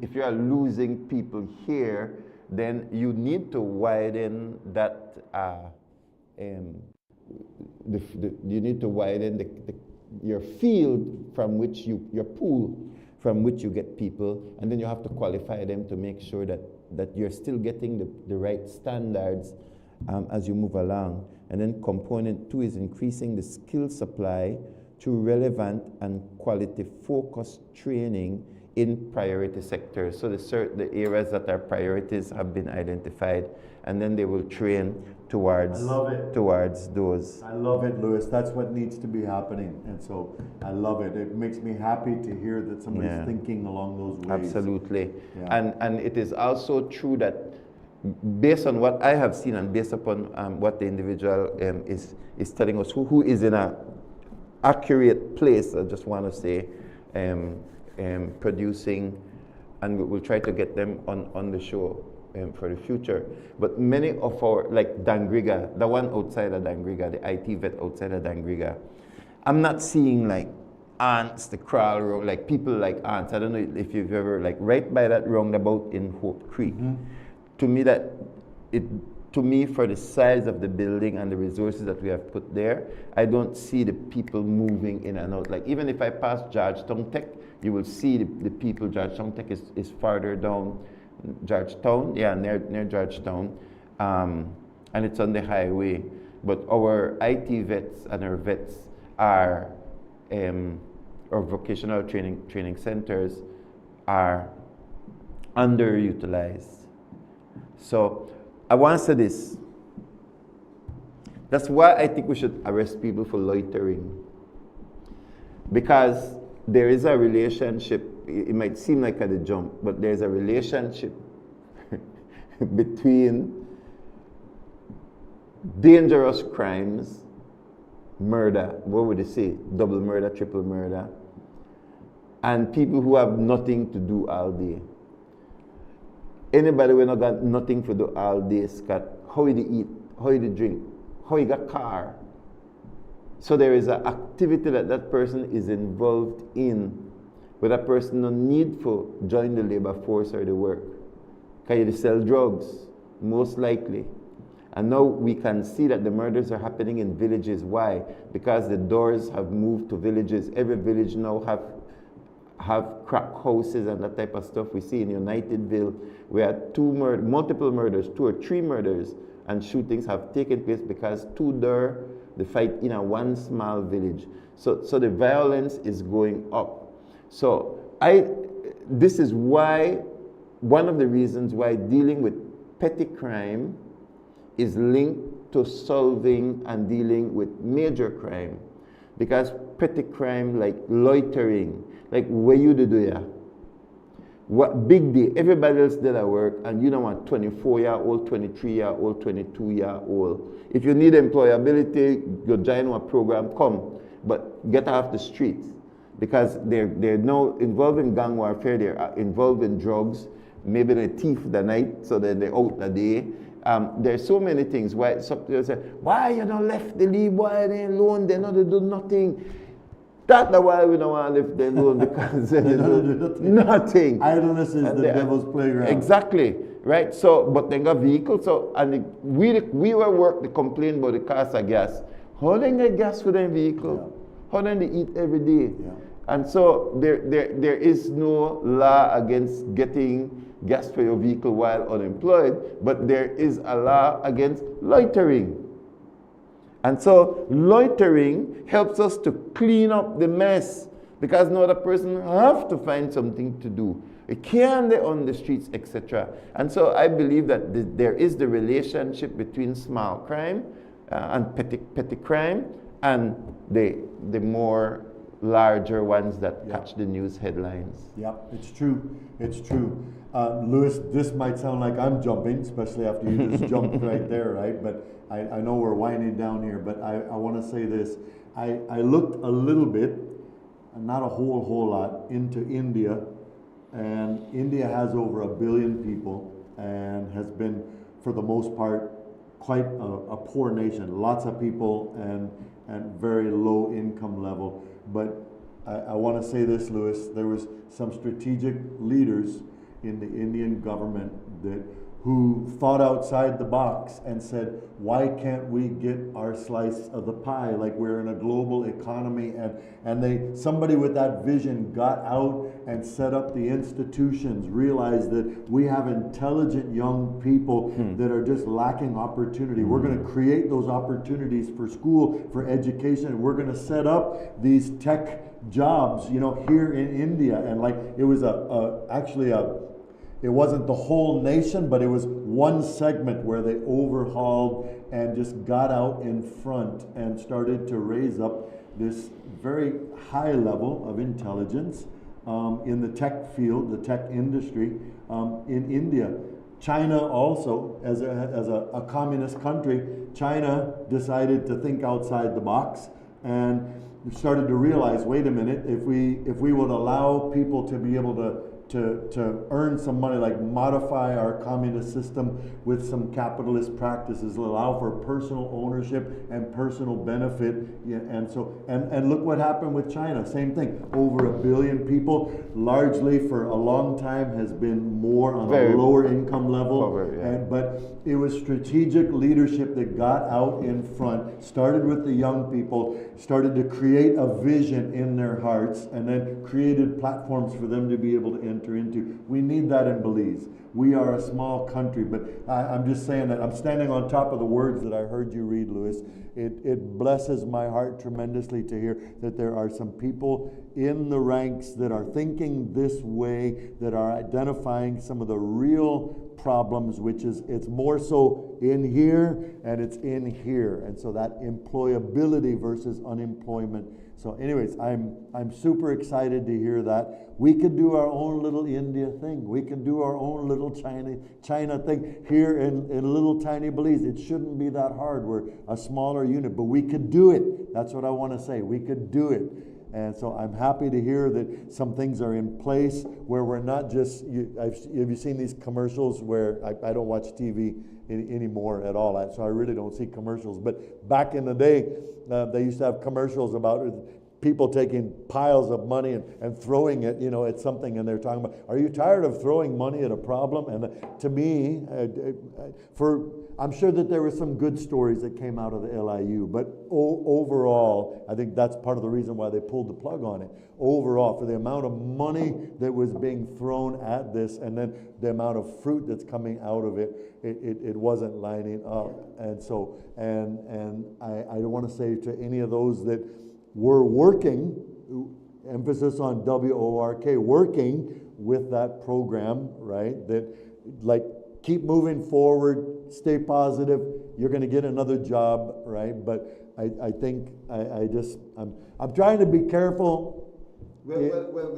people here, then you need to widen that. You need to widen your field from which your pool from which you get people, and then you have to qualify them to make sure that you're still getting the right standards as you move along. And then component 2 is increasing the skill supply through relevant and quality focused training in priority sectors. So the areas that are priorities have been identified, and then they will train towards those. I love it, Lewis. That's what needs to be happening, and so I love it. It makes me happy to hear that somebody's thinking along those ways. Absolutely. And it is also true that based on what I have seen and based upon what the individual is telling us, who is in an accurate place, I just want to say, producing, and we'll try to get them on the show for the future. But many of our, like Dangriga, the one outside of Dangriga, the IT vet outside of Dangriga, I'm not seeing like ants, the crawl road, like people like ants. I don't know if you've ever, like right by that roundabout in Hope Creek. To me, for the size of the building and the resources that we have put there, I don't see the people moving in and out. Like even if I pass Georgetown Tech, you will see the people. Georgetown Tech is farther down Georgetown, near Georgetown, and it's on the highway. But our IT vets and our vets are, our vocational training centers are underutilized. So I want to say this. That's why I think we should arrest people for loitering. Because there is a relationship. It might seem like at a jump, but there's a relationship between dangerous crimes, murder, what would you say, double murder, triple murder, and people who have nothing to do all day. Anybody who not got nothing to do all day, Scott, how you eat, how you drink, how you got car. So there is an activity that that person is involved in, where that person no need for join the labor force or the work. Can you sell drugs? Most likely. And now we can see that the murders are happening in villages. Why? Because the doors have moved to villages. Every village now have crack houses and that type of stuff. We see in Unitedville, we had multiple murders, 2 or 3 murders and shootings have taken place because the fight in a one small village. So the violence is going up. So this is why, one of the reasons why dealing with petty crime is linked to solving and dealing with major crime. Because petty crime like loitering, like where you do ya? What big day, everybody else did at work and you don't want 24-year-old, 23-year-old, 22-year-old. If you need employability, you join a program, come, but get off the streets. Because they're now involved in gang warfare, they're involved in drugs, maybe they thief the night, so then they're out the day. There's so many things. Why some people say, why you don't left the leave, why they alone, they do nothing. That's why we don't want to leave them alone, because they do nothing. Idleness is the devil's playground. Exactly. Right? So, but they got vehicles, so, and we were work to complain about the cost of gas. How they get gas for their vehicle? Yeah. How they eat every day? Yeah. And so there is no law against getting gas for your vehicle while unemployed, but there is a law against loitering. And so loitering helps us to clean up the mess, because no other person have to find something to do. It can't be on the streets, etc. And so I believe that there is the relationship between small crime and petty crime and the more larger ones that catch the news headlines. Yeah, it's true. It's true. Louis, this might sound like I'm jumping, especially after you just jumped right there, right? But I know we're winding down here, but I want to say this. I looked a little bit, not a whole lot, into India, and India has over 1 billion people and has been, for the most part, quite a poor nation. Lots of people and very low income level. But I want to say this, Louis, there was some strategic leaders in the Indian government who thought outside the box and said, why can't we get our slice of the pie? Like, we're in a global economy, and somebody with that vision got out and set up the institutions, realized that we have intelligent young people that are just lacking opportunity. We're going to create those opportunities for school, for education. We're going to set up these tech jobs, here in India. And like, it was it wasn't the whole nation, but it was one segment where they overhauled and just got out in front and started to raise up this very high level of intelligence in the tech field, the tech industry in India. China also, as a communist country, China decided to think outside the box and started to realize, wait a minute, if we would allow people to be able to earn some money, like modify our communist system with some capitalist practices, allow for personal ownership and personal benefit, and look what happened with China. Same thing. Over 1 billion people, largely for a long time has been more on a lower income level. But it was strategic leadership that got out in front, started with the young people, started to create a vision in their hearts, and then created platforms for them to be able to enter into. We need that in Belize. We are a small country, but I'm just saying that I'm standing on top of the words that I heard you read, Louis. It blesses my heart tremendously to hear that there are some people in the ranks that are thinking this way, that are identifying some of the real problems, which is it's more so in here and it's in here, and so that employability versus unemployment. So anyways, I'm super excited to hear that. We could do our own little India thing. We can do our own little China thing here in little tiny Belize. It shouldn't be that hard. We're a smaller unit, but we could do it. That's what I want to say. We could do it. And so I'm happy to hear that some things are in place where we're not just, have you seen these commercials where I don't watch TV anymore at all, so I really don't see commercials. But back in the day, they used to have commercials about people taking piles of money and throwing it, at something, and they're talking about, are you tired of throwing money at a problem? And to me, I'm sure that there were some good stories that came out of the LIU, but overall, I think that's part of the reason why they pulled the plug on it. Overall, for the amount of money that was being thrown at this, and then the amount of fruit that's coming out of it, it wasn't lining up. And so, and I don't want to say to any of those that were working, emphasis on WORK, working with that program, right, that like, keep moving forward, stay positive, you're going to get another job, right? But I think I'm trying to be careful. Well,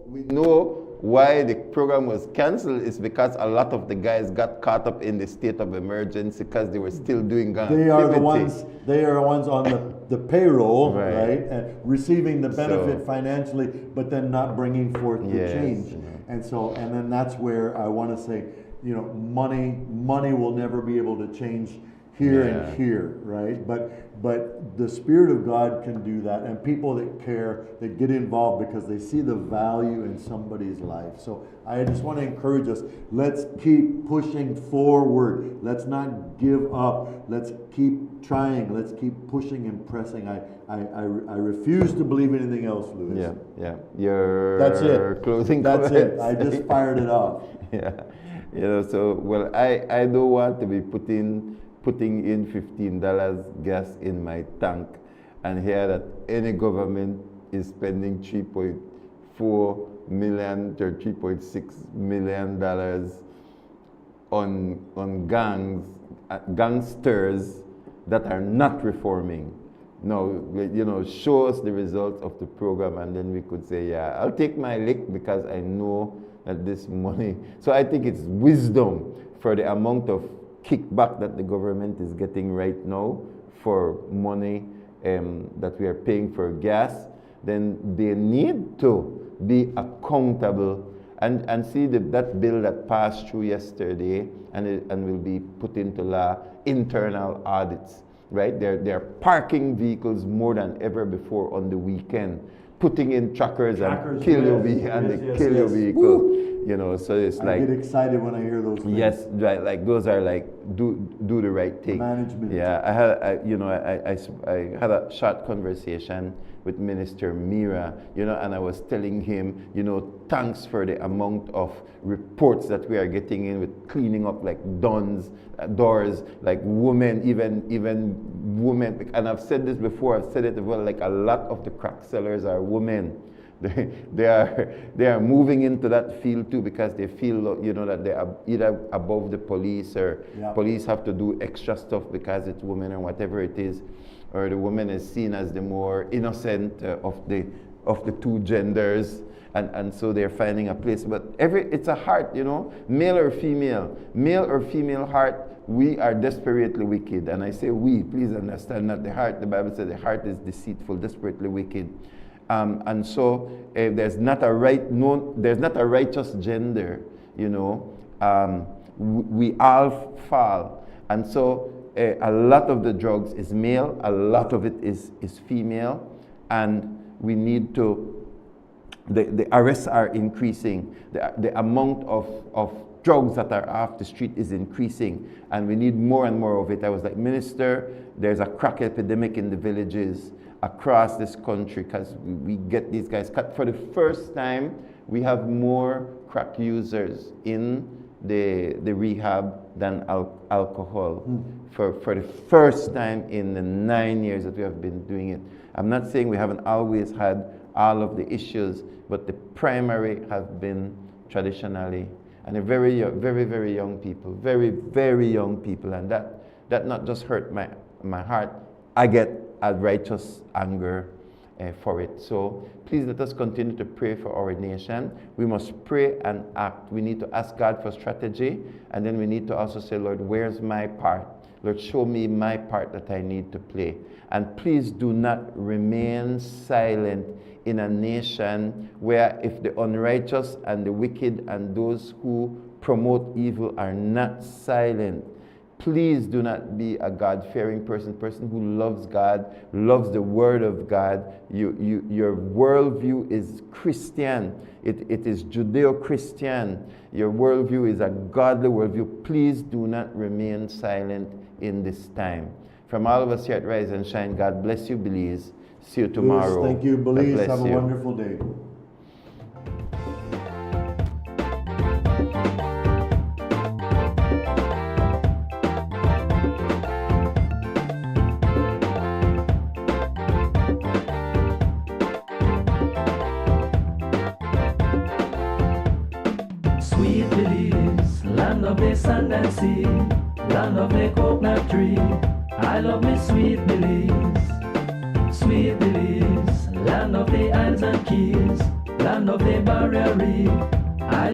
we know why the program was canceled is because a lot of the guys got caught up in the state of emergency because they were still doing gun They are the ones on the payroll, right? And receiving the benefit financially, but then not bringing forth the change. And so, and then that's where I want to say, money will never be able to change here and here, right? But the Spirit of God can do that, and people that care, that get involved because they see the value in somebody's life. So I just want to encourage us, let's keep pushing forward. Let's not give up. Let's keep trying. Let's keep pushing and pressing. I refuse to believe anything else, Louis. Yeah. That's it. Closing That's comments. it. I just fired it off. Yeah. So, well, I don't want to be putting in $15 gas in my tank and hear that any government is spending $3.4 million or $3.6 million on gangsters that are not reforming. No, show us the results of the program, and then we could say, yeah, I'll take my lick because I know that this money. So I think it's wisdom for the amount of kickback that the government is getting right now for money that we are paying for gas. Then they need to be accountable and see that bill that passed through yesterday and will be put into law, internal audits, right? They're parking vehicles more than ever before on the weekend, putting in trackers and kill your vehicle. So it's I like, get excited when I hear those things. yes, right, like those are like do the right thing. Management. Yeah, I had a short conversation with Minister Mira, and I was telling him, thanks for the amount of reports that we are getting in with cleaning up like doors, like women, even women. And I've said this before. I've said it as well. Like a lot of the crack sellers are women. They are moving into that field too because they feel that they are either above the police or police have to do extra stuff because it's women or whatever it is, or the woman is seen as the more innocent of the two genders, and so they're finding a place. But it's a heart, male or female heart. We are desperately wicked, and I say we. Please understand that the heart. The Bible says the heart is deceitful, desperately wicked. And so there's not a righteous gender, we all fall. And so a lot of the drugs is male, a lot of it is female, and we need to, the arrests are increasing, the amount of drugs that are off the street is increasing, and we need more and more of it. I was like, Minister, there's a crack epidemic in the villages across this country because we get these guys cut. For the first time, we have more crack users in the rehab than alcohol. For the first time in the 9 years that we have been doing it. I'm not saying we haven't always had all of the issues, but the primary have been traditionally and a very, very, very young people, very, very young people, and that not just hurt my heart. I get a righteous anger for it. So please let us continue to pray for our nation. We must pray and act. We need to ask God for strategy, and then we need to also say, Lord, where's my part? Lord, show me my part that I need to play. And please do not remain silent in a nation where if the unrighteous and the wicked and those who promote evil are not silent, please do not be a God-fearing person who loves God, loves the Word of God. Your worldview is Christian. It is Judeo-Christian. Your worldview is a godly worldview. Please do not remain silent in this time. From all of us here at Rise and Shine, God bless you, Belize. See you tomorrow. Thank you, Belize. God bless Have a you. wonderful day. Sweet Belize, land of the sand and sea, land of the coconut tree. I love me sweet Belize, sweet Belize, land of the islands and keys, land of the barrier reef.